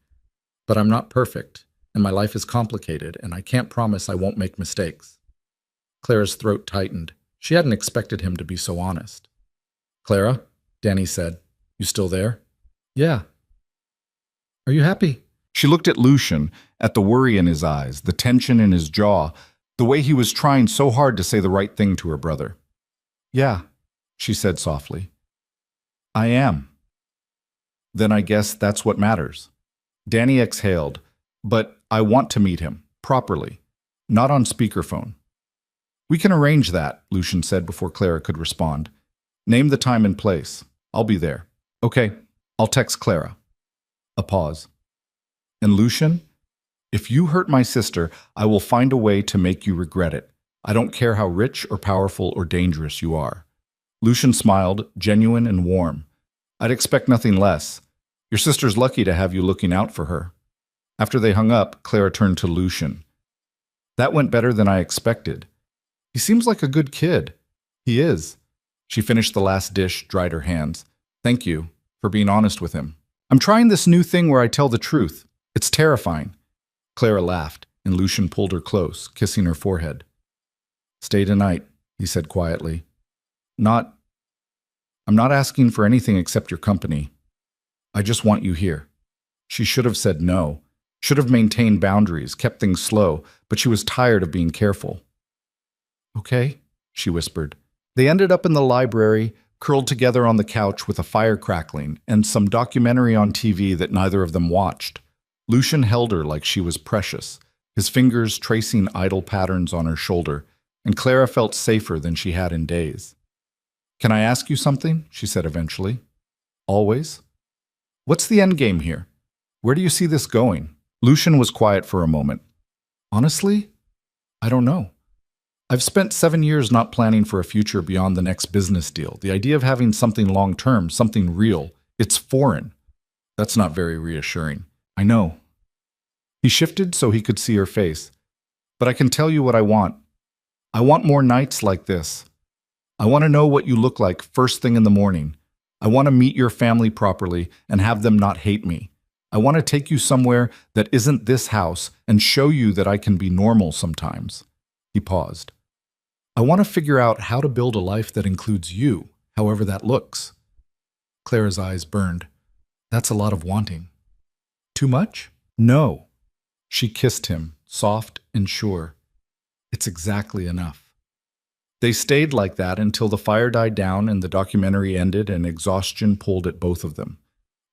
But I'm not perfect, and my life is complicated, and I can't promise I won't make mistakes. Clara's throat tightened. She hadn't expected him to be so honest. Clara, Danny said, you still there? Yeah. Are you happy? She looked at Lucian, at the worry in his eyes, the tension in his jaw, the way he was trying so hard to say the right thing to her brother. Yeah, she said softly. I am. Then I guess that's what matters. Danny exhaled, but I want to meet him, properly, not on speakerphone. We can arrange that, Lucian said before Clara could respond. Name the time and place. I'll be there. Okay, I'll text Clara. A pause. And Lucian, if you hurt my sister, I will find a way to make you regret it. I don't care how rich or powerful or dangerous you are. Lucian smiled, genuine and warm. I'd expect nothing less. Your sister's lucky to have you looking out for her. After they hung up, Clara turned to Lucian. That went better than I expected. He seems like a good kid. He is. She finished the last dish, dried her hands. Thank you for being honest with him. I'm trying this new thing where I tell the truth. It's terrifying. Clara laughed, and Lucian pulled her close, kissing her forehead. Stay tonight, he said quietly. I'm not asking for anything except your company. I just want you here. She should have said no, should have maintained boundaries, kept things slow, but she was tired of being careful. Okay, she whispered. They ended up in the library, curled together on the couch with a fire crackling and some documentary on TV that neither of them watched. Lucian held her like she was precious, his fingers tracing idle patterns on her shoulder, and Clara felt safer than she had in days. Can I ask you something? She said eventually. Always? What's the end game here? Where do you see this going? Lucian was quiet for a moment. Honestly, I don't know. I've spent 7 years not planning for a future beyond the next business deal. The idea of having something long-term, something real, it's foreign. That's not very reassuring. I know. He shifted so he could see her face. But I can tell you what I want. I want more nights like this. I want to know what you look like first thing in the morning. I want to meet your family properly and have them not hate me. I want to take you somewhere that isn't this house and show you that I can be normal sometimes. He paused. I want to figure out how to build a life that includes you, however that looks. Clara's eyes burned. That's a lot of wanting. Too much? No. She kissed him, soft and sure. It's exactly enough. They stayed like that until the fire died down and the documentary ended and exhaustion pulled at both of them.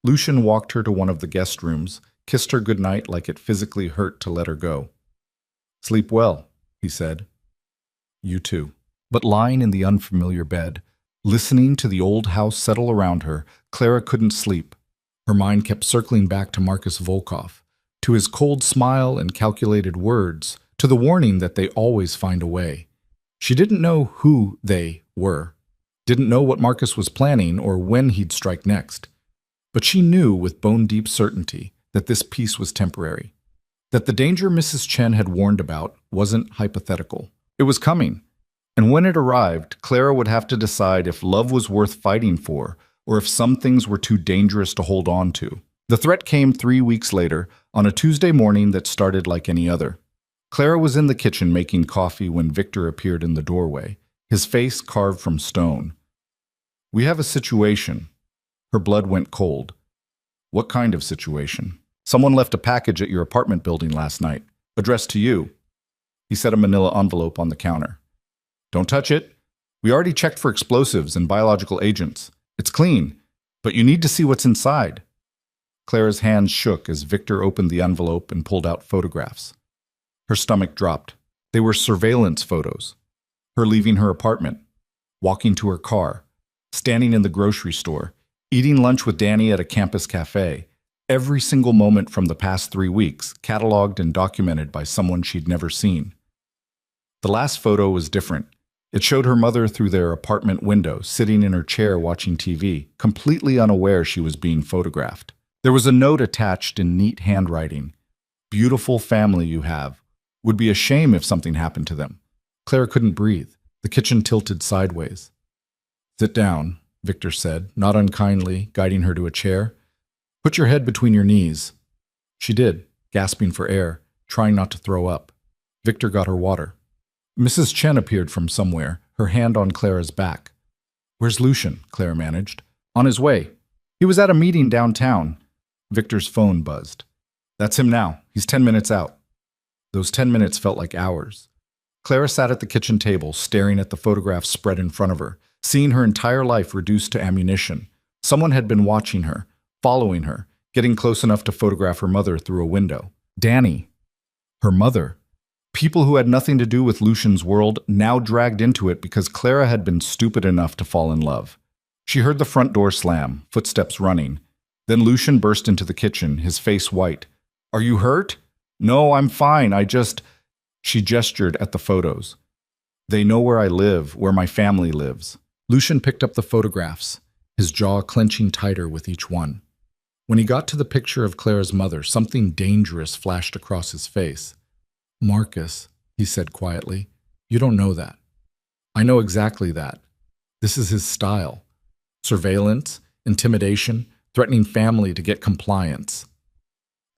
Lucian walked her to one of the guest rooms, kissed her goodnight like it physically hurt to let her go. Sleep well, he said. You too. But lying in the unfamiliar bed, listening to the old house settle around her, Clara couldn't sleep. Her mind kept circling back to Marcus Volkov, to his cold smile and calculated words, to the warning that they always find a way. She didn't know who they were, didn't know what Marcus was planning or when he'd strike next. But she knew with bone-deep certainty that this peace was temporary, that the danger Mrs. Chen had warned about wasn't hypothetical. It was coming, And when it arrived, Clara would have to decide if love was worth fighting for or if some things were too dangerous to hold on to. The threat came 3 weeks later, on a Tuesday morning that started like any other. Clara was in the kitchen making coffee when Victor appeared in the doorway, his face carved from stone. "We have a situation." Her blood went cold. "What kind of situation?" "Someone left a package at your apartment building last night, addressed to you." He set a manila envelope on the counter. "Don't touch it. We already checked for explosives and biological agents. It's clean, but you need to see what's inside." Clara's hands shook as Victor opened the envelope and pulled out photographs. Her stomach dropped. They were surveillance photos. Her leaving her apartment, walking to her car, standing in the grocery store, eating lunch with Danny at a campus cafe. Every single moment from the past 3 weeks, cataloged and documented by someone she'd never seen. The last photo was different. It showed her mother through their apartment window, sitting in her chair watching TV, completely unaware she was being photographed. There was a note attached in neat handwriting. "Beautiful family you have. Would be a shame if something happened to them." Clara couldn't breathe. The kitchen tilted sideways. "Sit down," Victor said, not unkindly, guiding her to a chair. "Put your head between your knees." She did, gasping for air, trying not to throw up. Victor got her water. Mrs. Chen appeared from somewhere, her hand on Clara's back. "Where's Lucian?" Clara managed. "On his way. He was at a meeting downtown." Victor's phone buzzed. "That's him now. He's 10 minutes out." Those 10 minutes felt like hours. Clara sat at the kitchen table, staring at the photographs spread in front of her, seeing her entire life reduced to ammunition. Someone had been watching her, following her, getting close enough to photograph her mother through a window. Danny. Her mother. People who had nothing to do with Lucian's world, now dragged into it because Clara had been stupid enough to fall in love. She heard the front door slam, footsteps running. Then Lucian burst into the kitchen, his face white. "Are you hurt?" "No, I'm fine. She gestured at the photos. "They know where I live, where my family lives." Lucian picked up the photographs, his jaw clenching tighter with each one. When he got to the picture of Clara's mother, something dangerous flashed across his face. "Marcus," he said quietly, "you don't know that. I know exactly that. This is his style. Surveillance, intimidation, threatening family to get compliance."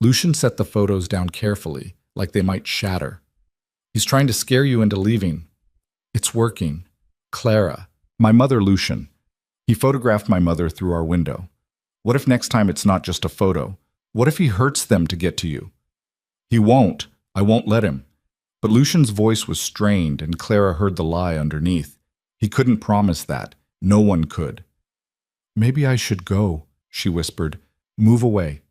Lucian set the photos down carefully, like they might shatter. "He's trying to scare you into leaving." "It's working. Clara. My mother, Lucian. He photographed my mother through our window. What if next time it's not just a photo? What if he hurts them to get to you?" "He won't. I won't let him." But Lucian's voice was strained, and Clara heard the lie underneath. He couldn't promise that. No one could. "Maybe I should go," she whispered. "Move away.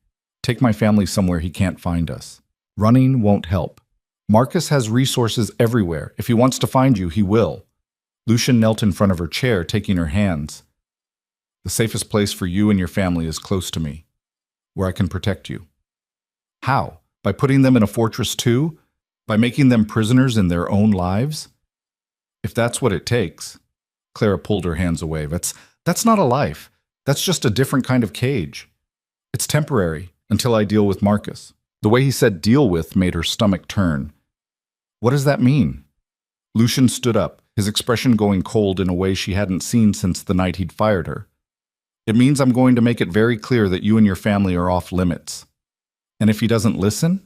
Take my family somewhere he can't find us. Running won't help. Marcus has resources everywhere. If he wants to find you, he will." Lucian knelt in front of her chair, taking her hands. "The safest place for you and your family is close to me, where I can protect you." "How? By putting them in a fortress too? By making them prisoners in their own lives?" "If that's what it takes." Clara pulled her hands away. That's not a life. That's just a different kind of cage. It's temporary, until I deal with Marcus." The way he said "deal with" made her stomach turn. "What does that mean?" Lucian stood up, his expression going cold in a way she hadn't seen since the night he'd fired her. "It means I'm going to make it very clear that you and your family are off limits. And if he doesn't listen,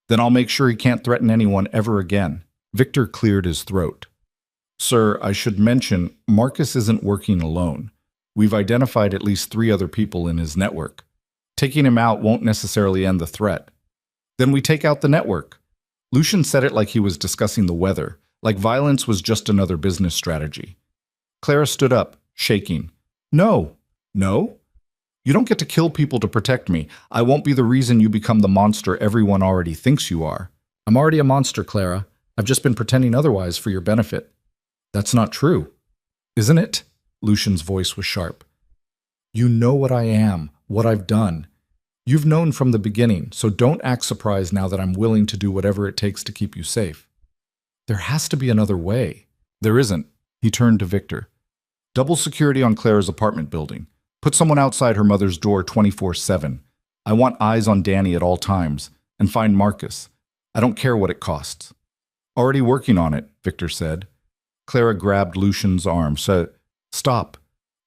then I'll make sure he can't threaten anyone ever again." Victor cleared his throat. "Sir, I should mention, Marcus isn't working alone. We've identified at least 3 other people in his network. Taking him out won't necessarily end the threat. Then we take out the network." Lucian said it like he was discussing the weather, like violence was just another business strategy. Clara stood up, shaking. "No. No? You don't get to kill people to protect me. I won't be the reason you become the monster everyone already thinks you are." "I'm already a monster, Clara. I've just been pretending otherwise for your benefit." "That's not true." "Isn't it?" Lucian's voice was sharp. "You know what I am, what I've done. You've known from the beginning, so don't act surprised now that I'm willing to do whatever it takes to keep you safe." "There has to be another way." "There isn't." He turned to Victor. "Double security on Clara's apartment building. Put someone outside her mother's door 24/7. I want eyes on Danny at all times. And find Marcus. I don't care what it costs." "Already working on it," Victor said. Clara grabbed Lucian's arm, said, "Stop.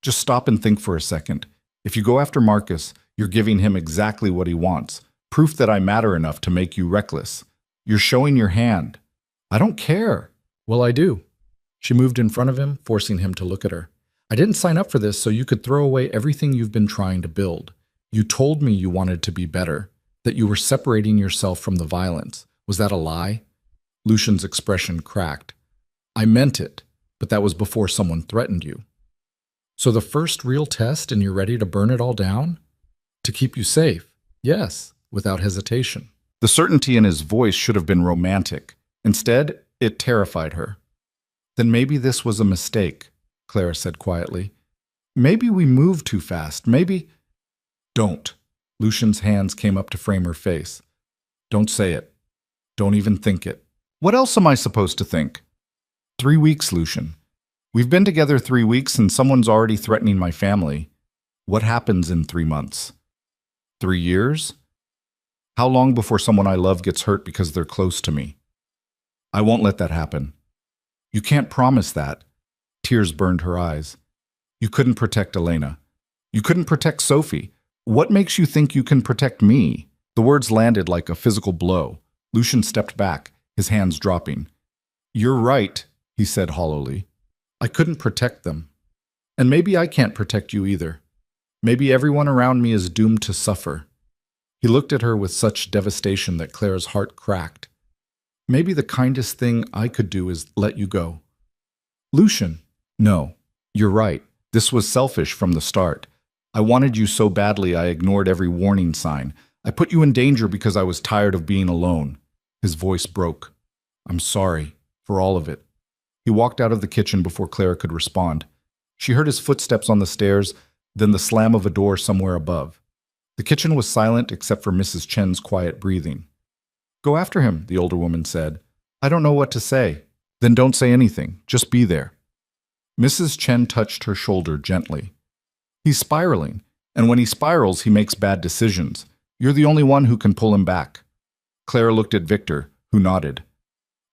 Just stop and think for a second. If you go after Marcus, you're giving him exactly what he wants. Proof that I matter enough to make you reckless. You're showing your hand. I don't care." "Well, I do." She moved in front of him, forcing him to look at her. "I didn't sign up for this so you could throw away everything you've been trying to build. You told me you wanted to be better, that you were separating yourself from the violence. Was that a lie?" Lucian's expression cracked. "I meant it, but that was before someone threatened you. So the first real test and you're ready to burn it all down? To keep you safe?" "Yes," without hesitation. The certainty in his voice should have been romantic. Instead, it terrified her. "Then maybe this was a mistake," Clara said quietly. "Maybe we moved too fast. Maybe—" "Don't." Lucian's hands came up to frame her face. "Don't say it. Don't even think it." "What else am I supposed to think?" 3 weeks, Lucian. We've been together 3 weeks and someone's already threatening my family. What happens in 3 months? 3 years? How long before someone I love gets hurt because they're close to me? I won't let that happen. You can't promise that. Tears burned her eyes. You couldn't protect Elena. You couldn't protect Sophie. What makes you think you can protect me? The words landed like a physical blow. Lucian stepped back, his hands dropping. You're right, he said hollowly. I couldn't protect them. And maybe I can't protect you either. Maybe everyone around me is doomed to suffer. He looked at her with such devastation that Clara's heart cracked. Maybe the kindest thing I could do is let you go. Lucian, no, you're right. This was selfish from the start. I wanted you so badly I ignored every warning sign. I put you in danger because I was tired of being alone. His voice broke. I'm sorry for all of it. He walked out of the kitchen before Clara could respond. She heard his footsteps on the stairs, then the slam of a door somewhere above. The kitchen was silent except for Mrs. Chen's quiet breathing. Go after him, the older woman said. I don't know what to say. Then don't say anything. Just be there. Mrs. Chen touched her shoulder gently. He's spiraling, and when he spirals, he makes bad decisions. You're the only one who can pull him back. Clara looked at Victor, who nodded.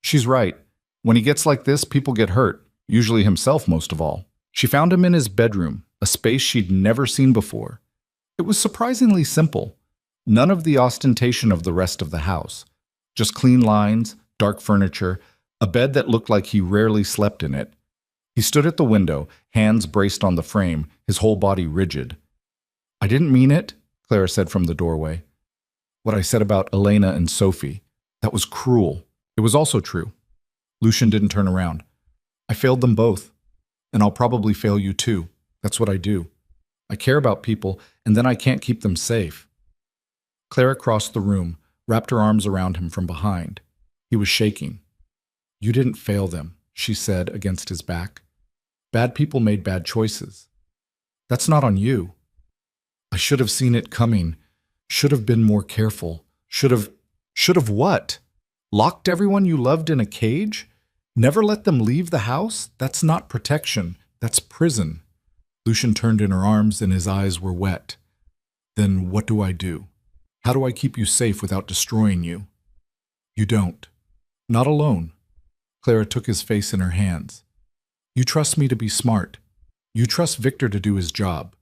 She's right. When he gets like this, people get hurt, usually himself most of all. She found him in his bedroom, a space she'd never seen before. It was surprisingly simple. None of the ostentation of the rest of the house. Just clean lines, dark furniture, a bed that looked like he rarely slept in it. He stood at the window, hands braced on the frame, his whole body rigid. I didn't mean it, Clara said from the doorway. What I said about Elena and Sophie, that was cruel. It was also true. Lucian didn't turn around. I failed them both, and I'll probably fail you too. That's what I do. I care about people, and then I can't keep them safe. Clara crossed the room, wrapped her arms around him from behind. He was shaking. You didn't fail them, she said against his back. Bad people made bad choices. That's not on you. I should have seen it coming. Should have been more careful. Should have what? Locked everyone you loved in a cage? Never let them leave the house? That's not protection. That's prison. Lucian turned in her arms and his eyes were wet. Then what do I do? How do I keep you safe without destroying you? You don't. Not alone. Clara took his face in her hands. You trust me to be smart. You trust Victor to do his job.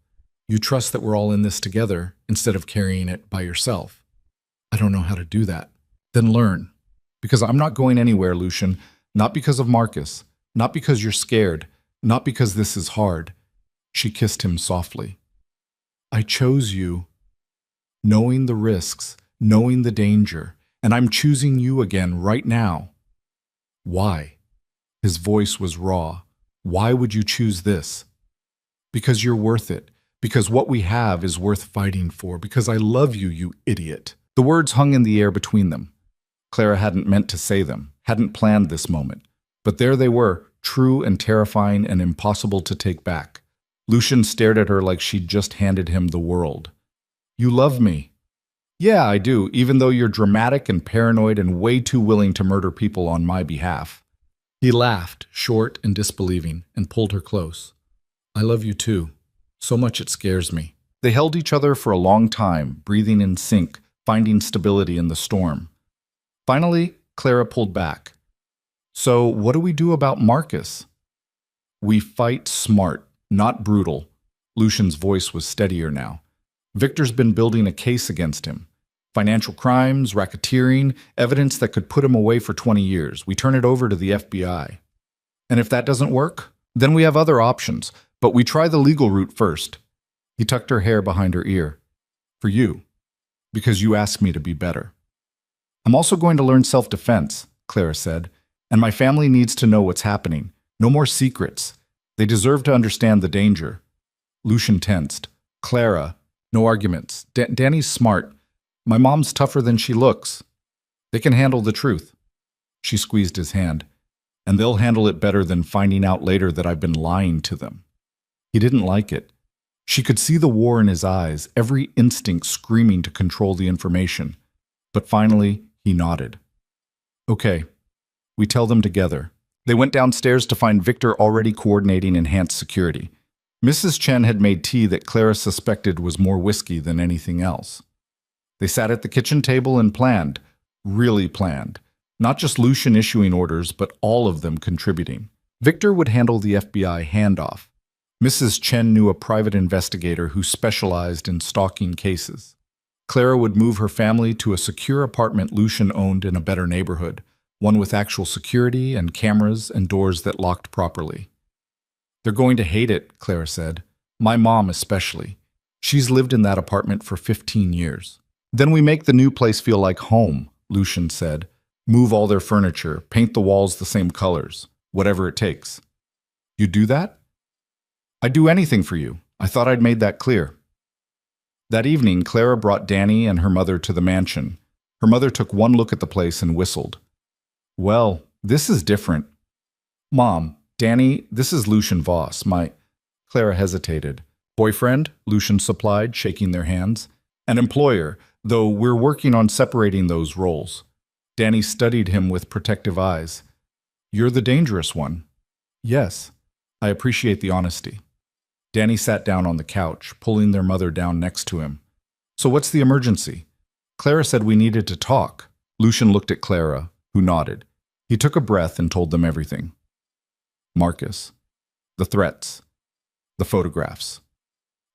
You trust that we're all in this together instead of carrying it by yourself. I don't know how to do that. Then learn. Because I'm not going anywhere, Lucian. Not because of Marcus. Not because you're scared. Not because this is hard. She kissed him softly. I chose you, knowing the risks, knowing the danger, and I'm choosing you again right now. Why? His voice was raw. Why would you choose this? Because you're worth it. Because what we have is worth fighting for. Because I love you, you idiot. The words hung in the air between them. Clara hadn't meant to say them, hadn't planned this moment. But there they were, true and terrifying and impossible to take back. Lucian stared at her like she'd just handed him the world. You love me. Yeah, I do, even though you're dramatic and paranoid and way too willing to murder people on my behalf. He laughed, short and disbelieving, and pulled her close. I love you too. So much it scares me. They held each other for a long time, breathing in sync, finding stability in the storm. Finally, Clara pulled back. So what do we do about Marcus? We fight smart, not brutal. Lucian's voice was steadier now. Victor's been building a case against him. Financial crimes, racketeering, evidence that could put him away for 20 years. We turn it over to the FBI. And if that doesn't work, then we have other options, but we try the legal route first. He tucked her hair behind her ear. For you. Because you asked me to be better. I'm also going to learn self-defense, Clara said, and my family needs to know what's happening. No more secrets. They deserve to understand the danger. Lucian tensed. Clara, no arguments. Danny's smart. My mom's tougher than she looks. They can handle the truth. She squeezed his hand. And they'll handle it better than finding out later that I've been lying to them. He didn't like it. She could see the war in his eyes, every instinct screaming to control the information. But finally, he nodded. Okay, we tell them together. They went downstairs to find Victor already coordinating enhanced security. Mrs. Chen had made tea that Clara suspected was more whiskey than anything else. They sat at the kitchen table and planned, really planned. Not just Lucian issuing orders, but all of them contributing. Victor would handle the FBI handoff. Mrs. Chen knew a private investigator who specialized in stalking cases. Clara would move her family to a secure apartment Lucian owned in a better neighborhood, one with actual security and cameras and doors that locked properly. They're going to hate it, Clara said. My mom especially. She's lived in that apartment for 15 years. Then we make the new place feel like home, Lucian said. Move all their furniture, paint the walls the same colors, whatever it takes. You do that? I'd do anything for you. I thought I'd made that clear. That evening, Clara brought Danny and her mother to the mansion. Her mother took one look at the place and whistled. Well, this is different. Mom, Danny, this is Lucian Voss, my... Clara hesitated. Boyfriend, Lucian supplied, shaking their hands. An employer, though we're working on separating those roles. Danny studied him with protective eyes. You're the dangerous one. Yes, I appreciate the honesty. Danny sat down on the couch, pulling their mother down next to him. So what's the emergency? Clara said we needed to talk. Lucian looked at Clara, who nodded. He took a breath and told them everything. Marcus. The threats. The photographs.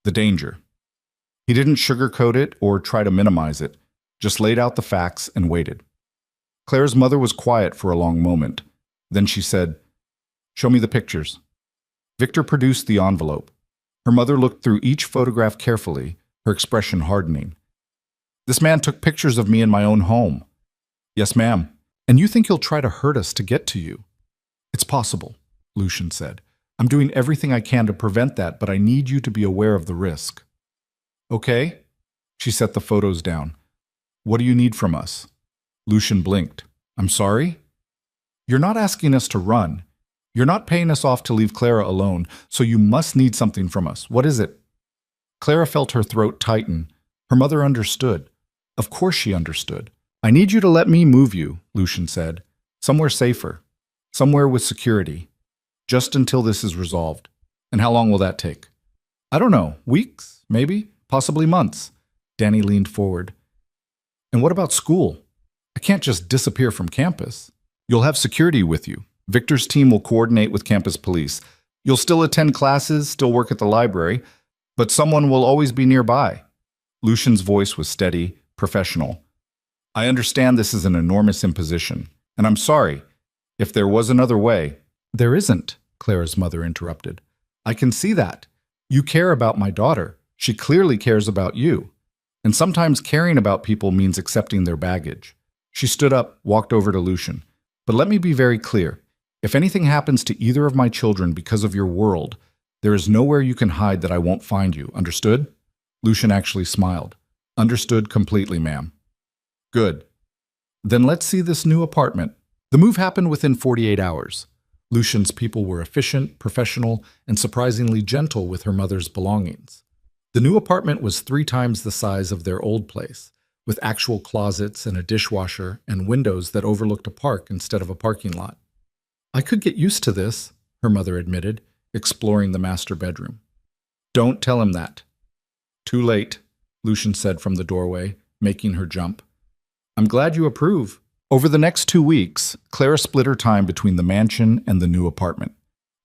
The danger. He didn't sugarcoat it or try to minimize it, just laid out the facts and waited. Clara's mother was quiet for a long moment. Then she said, Show me the pictures. Victor produced the envelope. Her mother looked through each photograph carefully, her expression hardening. This man took pictures of me in my own home. Yes, ma'am. And you think he'll try to hurt us to get to you? It's possible, Lucian said. I'm doing everything I can to prevent that, but I need you to be aware of the risk. Okay. She set the photos down. What do you need from us? Lucian blinked. I'm sorry? You're not asking us to run. You're not paying us off to leave Clara alone, so you must need something from us. What is it? Clara felt her throat tighten. Her mother understood. Of course she understood. I need you to let me move you, Lucian said. Somewhere safer. Somewhere with security. Just until this is resolved. And how long will that take? I don't know. Weeks? Maybe? Possibly months. Danny leaned forward. And what about school? I can't just disappear from campus. You'll have security with you. Victor's team will coordinate with campus police. You'll still attend classes, still work at the library, but someone will always be nearby. Lucian's voice was steady, professional. I understand this is an enormous imposition, and I'm sorry. If there was another way... There isn't, Clara's mother interrupted. I can see that. You care about my daughter. She clearly cares about you. And sometimes caring about people means accepting their baggage. She stood up, walked over to Lucian. But let me be very clear. If anything happens to either of my children because of your world, there is nowhere you can hide that I won't find you. Understood? Lucian actually smiled. Understood completely, ma'am. Good. Then let's see this new apartment. The move happened within 48 hours. Lucian's people were efficient, professional, and surprisingly gentle with her mother's belongings. The new apartment was 3 times the size of their old place, with actual closets and a dishwasher and windows that overlooked a park instead of a parking lot. I could get used to this, her mother admitted, exploring the master bedroom. Don't tell him that. Too late, Lucian said from the doorway, making her jump. I'm glad you approve. Over the next 2 weeks, Clara split her time between the mansion and the new apartment.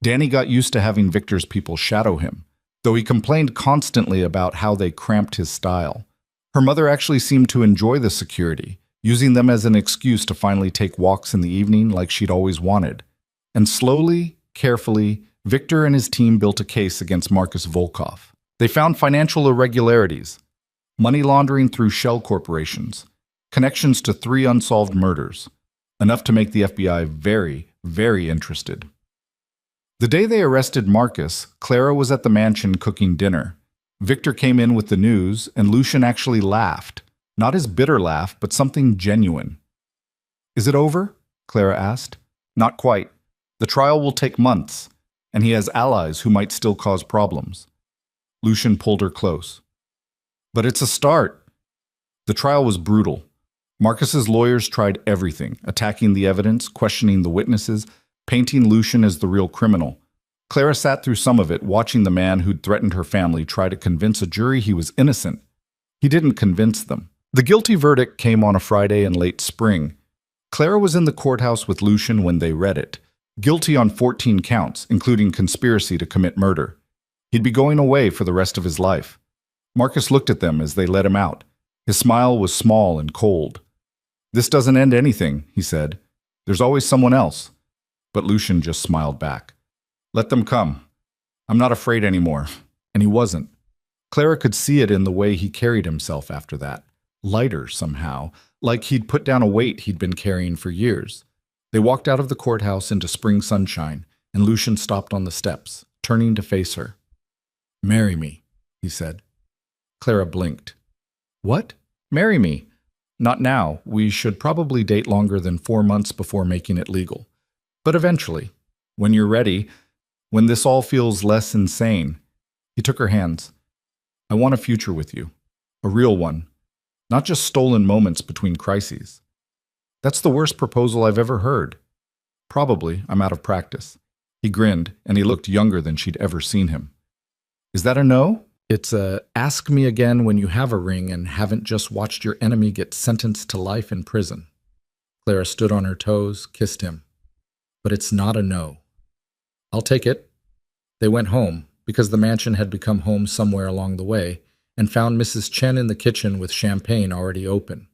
Danny got used to having Victor's people shadow him, though he complained constantly about how they cramped his style. Her mother actually seemed to enjoy the security, using them as an excuse to finally take walks in the evening like she'd always wanted. And slowly, carefully, Victor and his team built a case against Marcus Volkov. They found financial irregularities, money laundering through shell corporations, connections to 3 unsolved murders, enough to make the FBI very, very interested. The day they arrested Marcus, Clara was at the mansion cooking dinner. Victor came in with the news, and Lucian actually laughed. Not his bitter laugh, but something genuine. "Is it over?" Clara asked. "Not quite. The trial will take months, and he has allies who might still cause problems." Lucian pulled her close. "But it's a start." The trial was brutal. Marcus's lawyers tried everything, attacking the evidence, questioning the witnesses, painting Lucian as the real criminal. Clara sat through some of it, watching the man who'd threatened her family try to convince a jury he was innocent. He didn't convince them. The guilty verdict came on a Friday in late spring. Clara was in the courthouse with Lucian when they read it. Guilty on 14 counts, including conspiracy to commit murder. He'd be going away for the rest of his life. Marcus looked at them as they let him out. His smile was small and cold. "This doesn't end anything," he said. "There's always someone else." But Lucian just smiled back. "Let them come. I'm not afraid anymore." And he wasn't. Clara could see it in the way he carried himself after that. Lighter somehow, like he'd put down a weight he'd been carrying for years. They walked out of the courthouse into spring sunshine, and Lucian stopped on the steps, turning to face her. "Marry me," he said. Clara blinked. "What? Marry me?" "Not now. We should probably date longer than 4 months before making it legal. But eventually, when you're ready, when this all feels less insane." He took her hands. "I want a future with you. A real one. Not just stolen moments between crises." "That's the worst proposal I've ever heard." "Probably. I'm out of practice." He grinned, and he looked younger than she'd ever seen him. "Is that a no?" "It's a ask me again when you have a ring and haven't just watched your enemy get sentenced to life in prison." Clara stood on her toes, kissed him. "But it's not a no." "I'll take it." They went home, because the mansion had become home somewhere along the way, and found Mrs. Chen in the kitchen with champagne already open.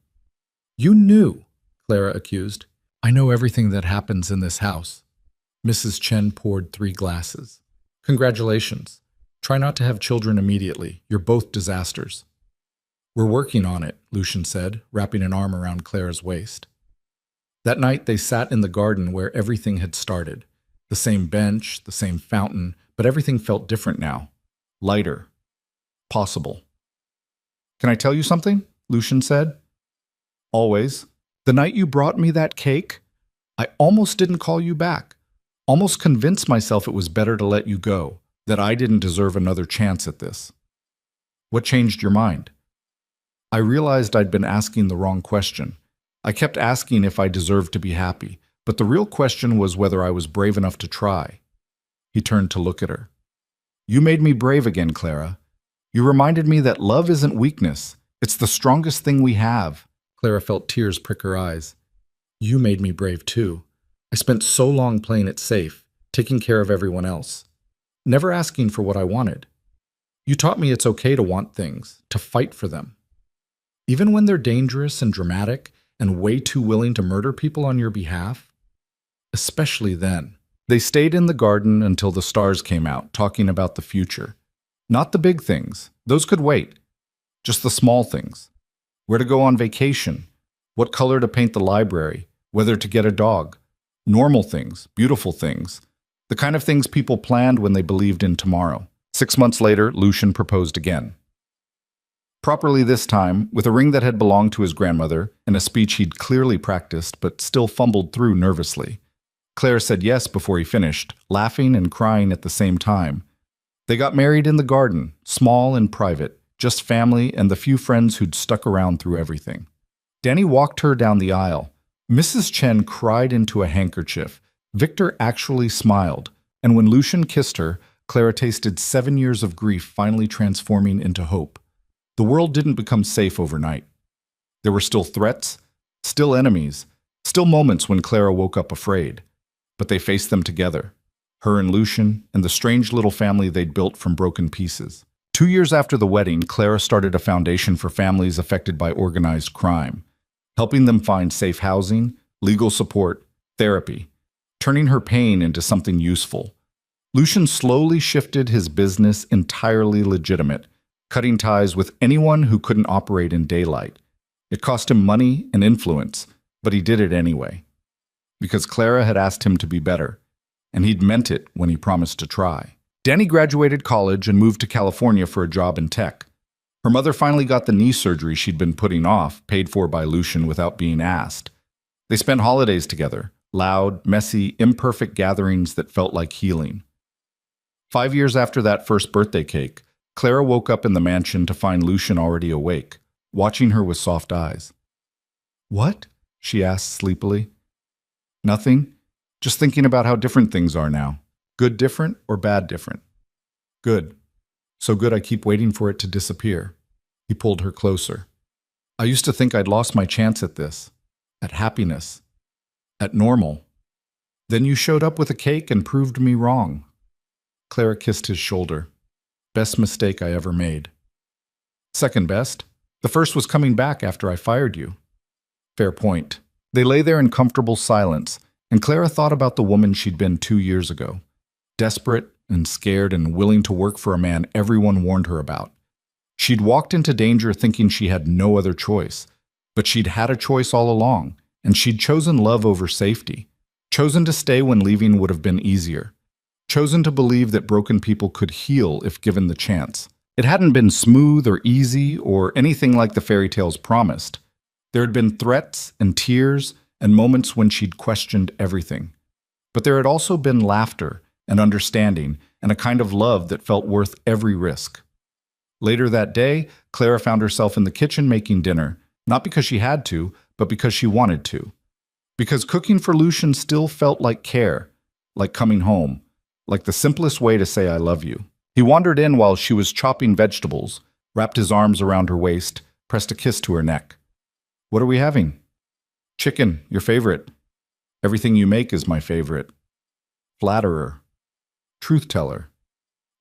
"You knew," Clara accused. "I know everything that happens in this house." Mrs. Chen poured 3 glasses. "Congratulations. Try not to have children immediately. You're both disasters." "We're working on it," Lucian said, wrapping an arm around Clara's waist. That night they sat in the garden where everything had started. The same bench, the same fountain, but everything felt different now. Lighter. Possible. "Can I tell you something?" Lucian said. "Always. The night you brought me that cake, I almost didn't call you back. Almost convinced myself it was better to let you go, that I didn't deserve another chance at this." "What changed your mind?" "I realized I'd been asking the wrong question. I kept asking if I deserved to be happy, but the real question was whether I was brave enough to try." He turned to look at her. "You made me brave again, Clara. You reminded me that love isn't weakness. It's the strongest thing we have." Clara felt tears prick her eyes. "You made me brave too. I spent so long playing it safe, taking care of everyone else, never asking for what I wanted. You taught me it's okay to want things, to fight for them. Even when they're dangerous and dramatic and way too willing to murder people on your behalf. Especially then." They stayed in the garden until the stars came out, talking about the future. Not the big things. Those could wait. Just the small things. Where to go on vacation. What color to paint the library. Whether to get a dog. Normal things. Beautiful things. The kind of things people planned when they believed in tomorrow. 6 months later, Lucian proposed again. Properly this time, with a ring that had belonged to his grandmother, and a speech he'd clearly practiced but still fumbled through nervously. Claire said yes before he finished, laughing and crying at the same time. They got married in the garden, small and private, just family and the few friends who'd stuck around through everything. Danny walked her down the aisle. Mrs. Chen cried into a handkerchief. Victor actually smiled, and when Lucian kissed her, Clara tasted 7 years of grief finally transforming into hope. The world didn't become safe overnight. There were still threats, still enemies, still moments when Clara woke up afraid. But they faced them together. her and Lucian, and the strange little family they'd built from broken pieces. 2 years after the wedding, Clara started a foundation for families affected by organized crime, helping them find safe housing, legal support, therapy, turning her pain into something useful. Lucian slowly shifted his business entirely legitimate, cutting ties with anyone who couldn't operate in daylight. It cost him money and influence, but he did it anyway. Because Clara had asked him to be better, and he'd meant it when he promised to try. Danny graduated college and moved to California for a job in tech. Her mother finally got the knee surgery she'd been putting off, paid for by Lucian without being asked. They spent holidays together, loud, messy, imperfect gatherings that felt like healing. 5 years after that first birthday cake, Clara woke up in the mansion to find Lucian already awake, watching her with soft eyes. "What?" she asked sleepily. "Nothing. Just thinking about how different things are now. Good different or bad different?" "Good. So good I keep waiting for it to disappear." He pulled her closer. "I used to think I'd lost my chance at this, at happiness, at normal. Then you showed up with a cake and proved me wrong." Clara kissed his shoulder. "Best mistake I ever made." "Second best. The first was coming back after I fired you." "Fair point." They lay there in comfortable silence, and Clara thought about the woman she'd been 2 years ago. Desperate and scared and willing to work for a man everyone warned her about. She'd walked into danger thinking she had no other choice, but she'd had a choice all along, and she'd chosen love over safety, chosen to stay when leaving would have been easier, chosen to believe that broken people could heal if given the chance. It hadn't been smooth or easy or anything like the fairy tales promised. There had been threats and tears and moments when she'd questioned everything. But there had also been laughter and understanding and a kind of love that felt worth every risk. Later that day, Clara found herself in the kitchen making dinner, not because she had to, but because she wanted to. Because cooking for Lucian still felt like care, like coming home, like the simplest way to say I love you. He wandered in while she was chopping vegetables, wrapped his arms around her waist, pressed a kiss to her neck. "What are we having?" "Chicken, your favorite." "Everything you make is my favorite." Flatterer. Truth teller.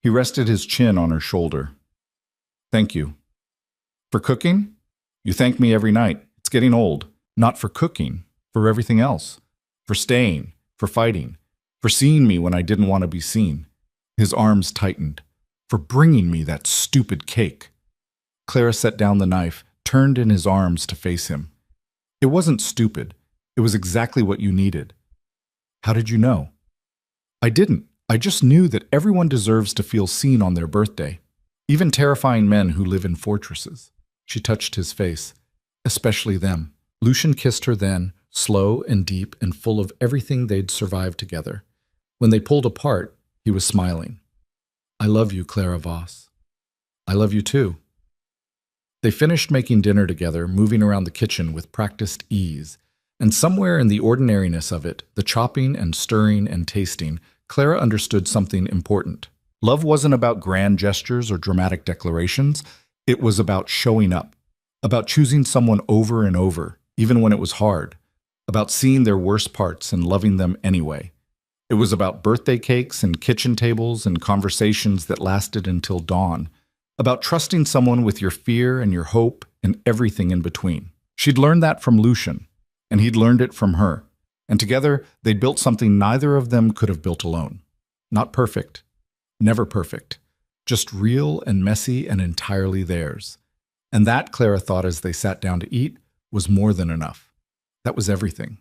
He rested his chin on her shoulder. "Thank you." "For cooking?" "You thank me every night. It's getting old. Not for cooking, for everything else. For staying, for fighting, for seeing me when I didn't want to be seen." His arms tightened. "For bringing me that stupid cake." Clara set down the knife, turned in his arms to face him. "It wasn't stupid. It was exactly what you needed." "How did you know?" "I didn't. I just knew that everyone deserves to feel seen on their birthday. Even terrifying men who live in fortresses." She touched his face. "Especially them." Lucian kissed her then, slow and deep and full of everything they'd survived together. When they pulled apart, he was smiling. "I love you, Clara Voss." "I love you too." They finished making dinner together, moving around the kitchen with practiced ease. And somewhere in the ordinariness of it, the chopping and stirring and tasting, Clara understood something important. Love wasn't about grand gestures or dramatic declarations. It was about showing up, about choosing someone over and over, even when it was hard, about seeing their worst parts and loving them anyway. It was about birthday cakes and kitchen tables and conversations that lasted until dawn, about trusting someone with your fear and your hope and everything in between. She'd learned that from Lucian, and he'd learned it from her. And together, they'd built something neither of them could have built alone. Not perfect. Never perfect. Just real and messy and entirely theirs. And that, Clara thought as they sat down to eat, was more than enough. That was everything.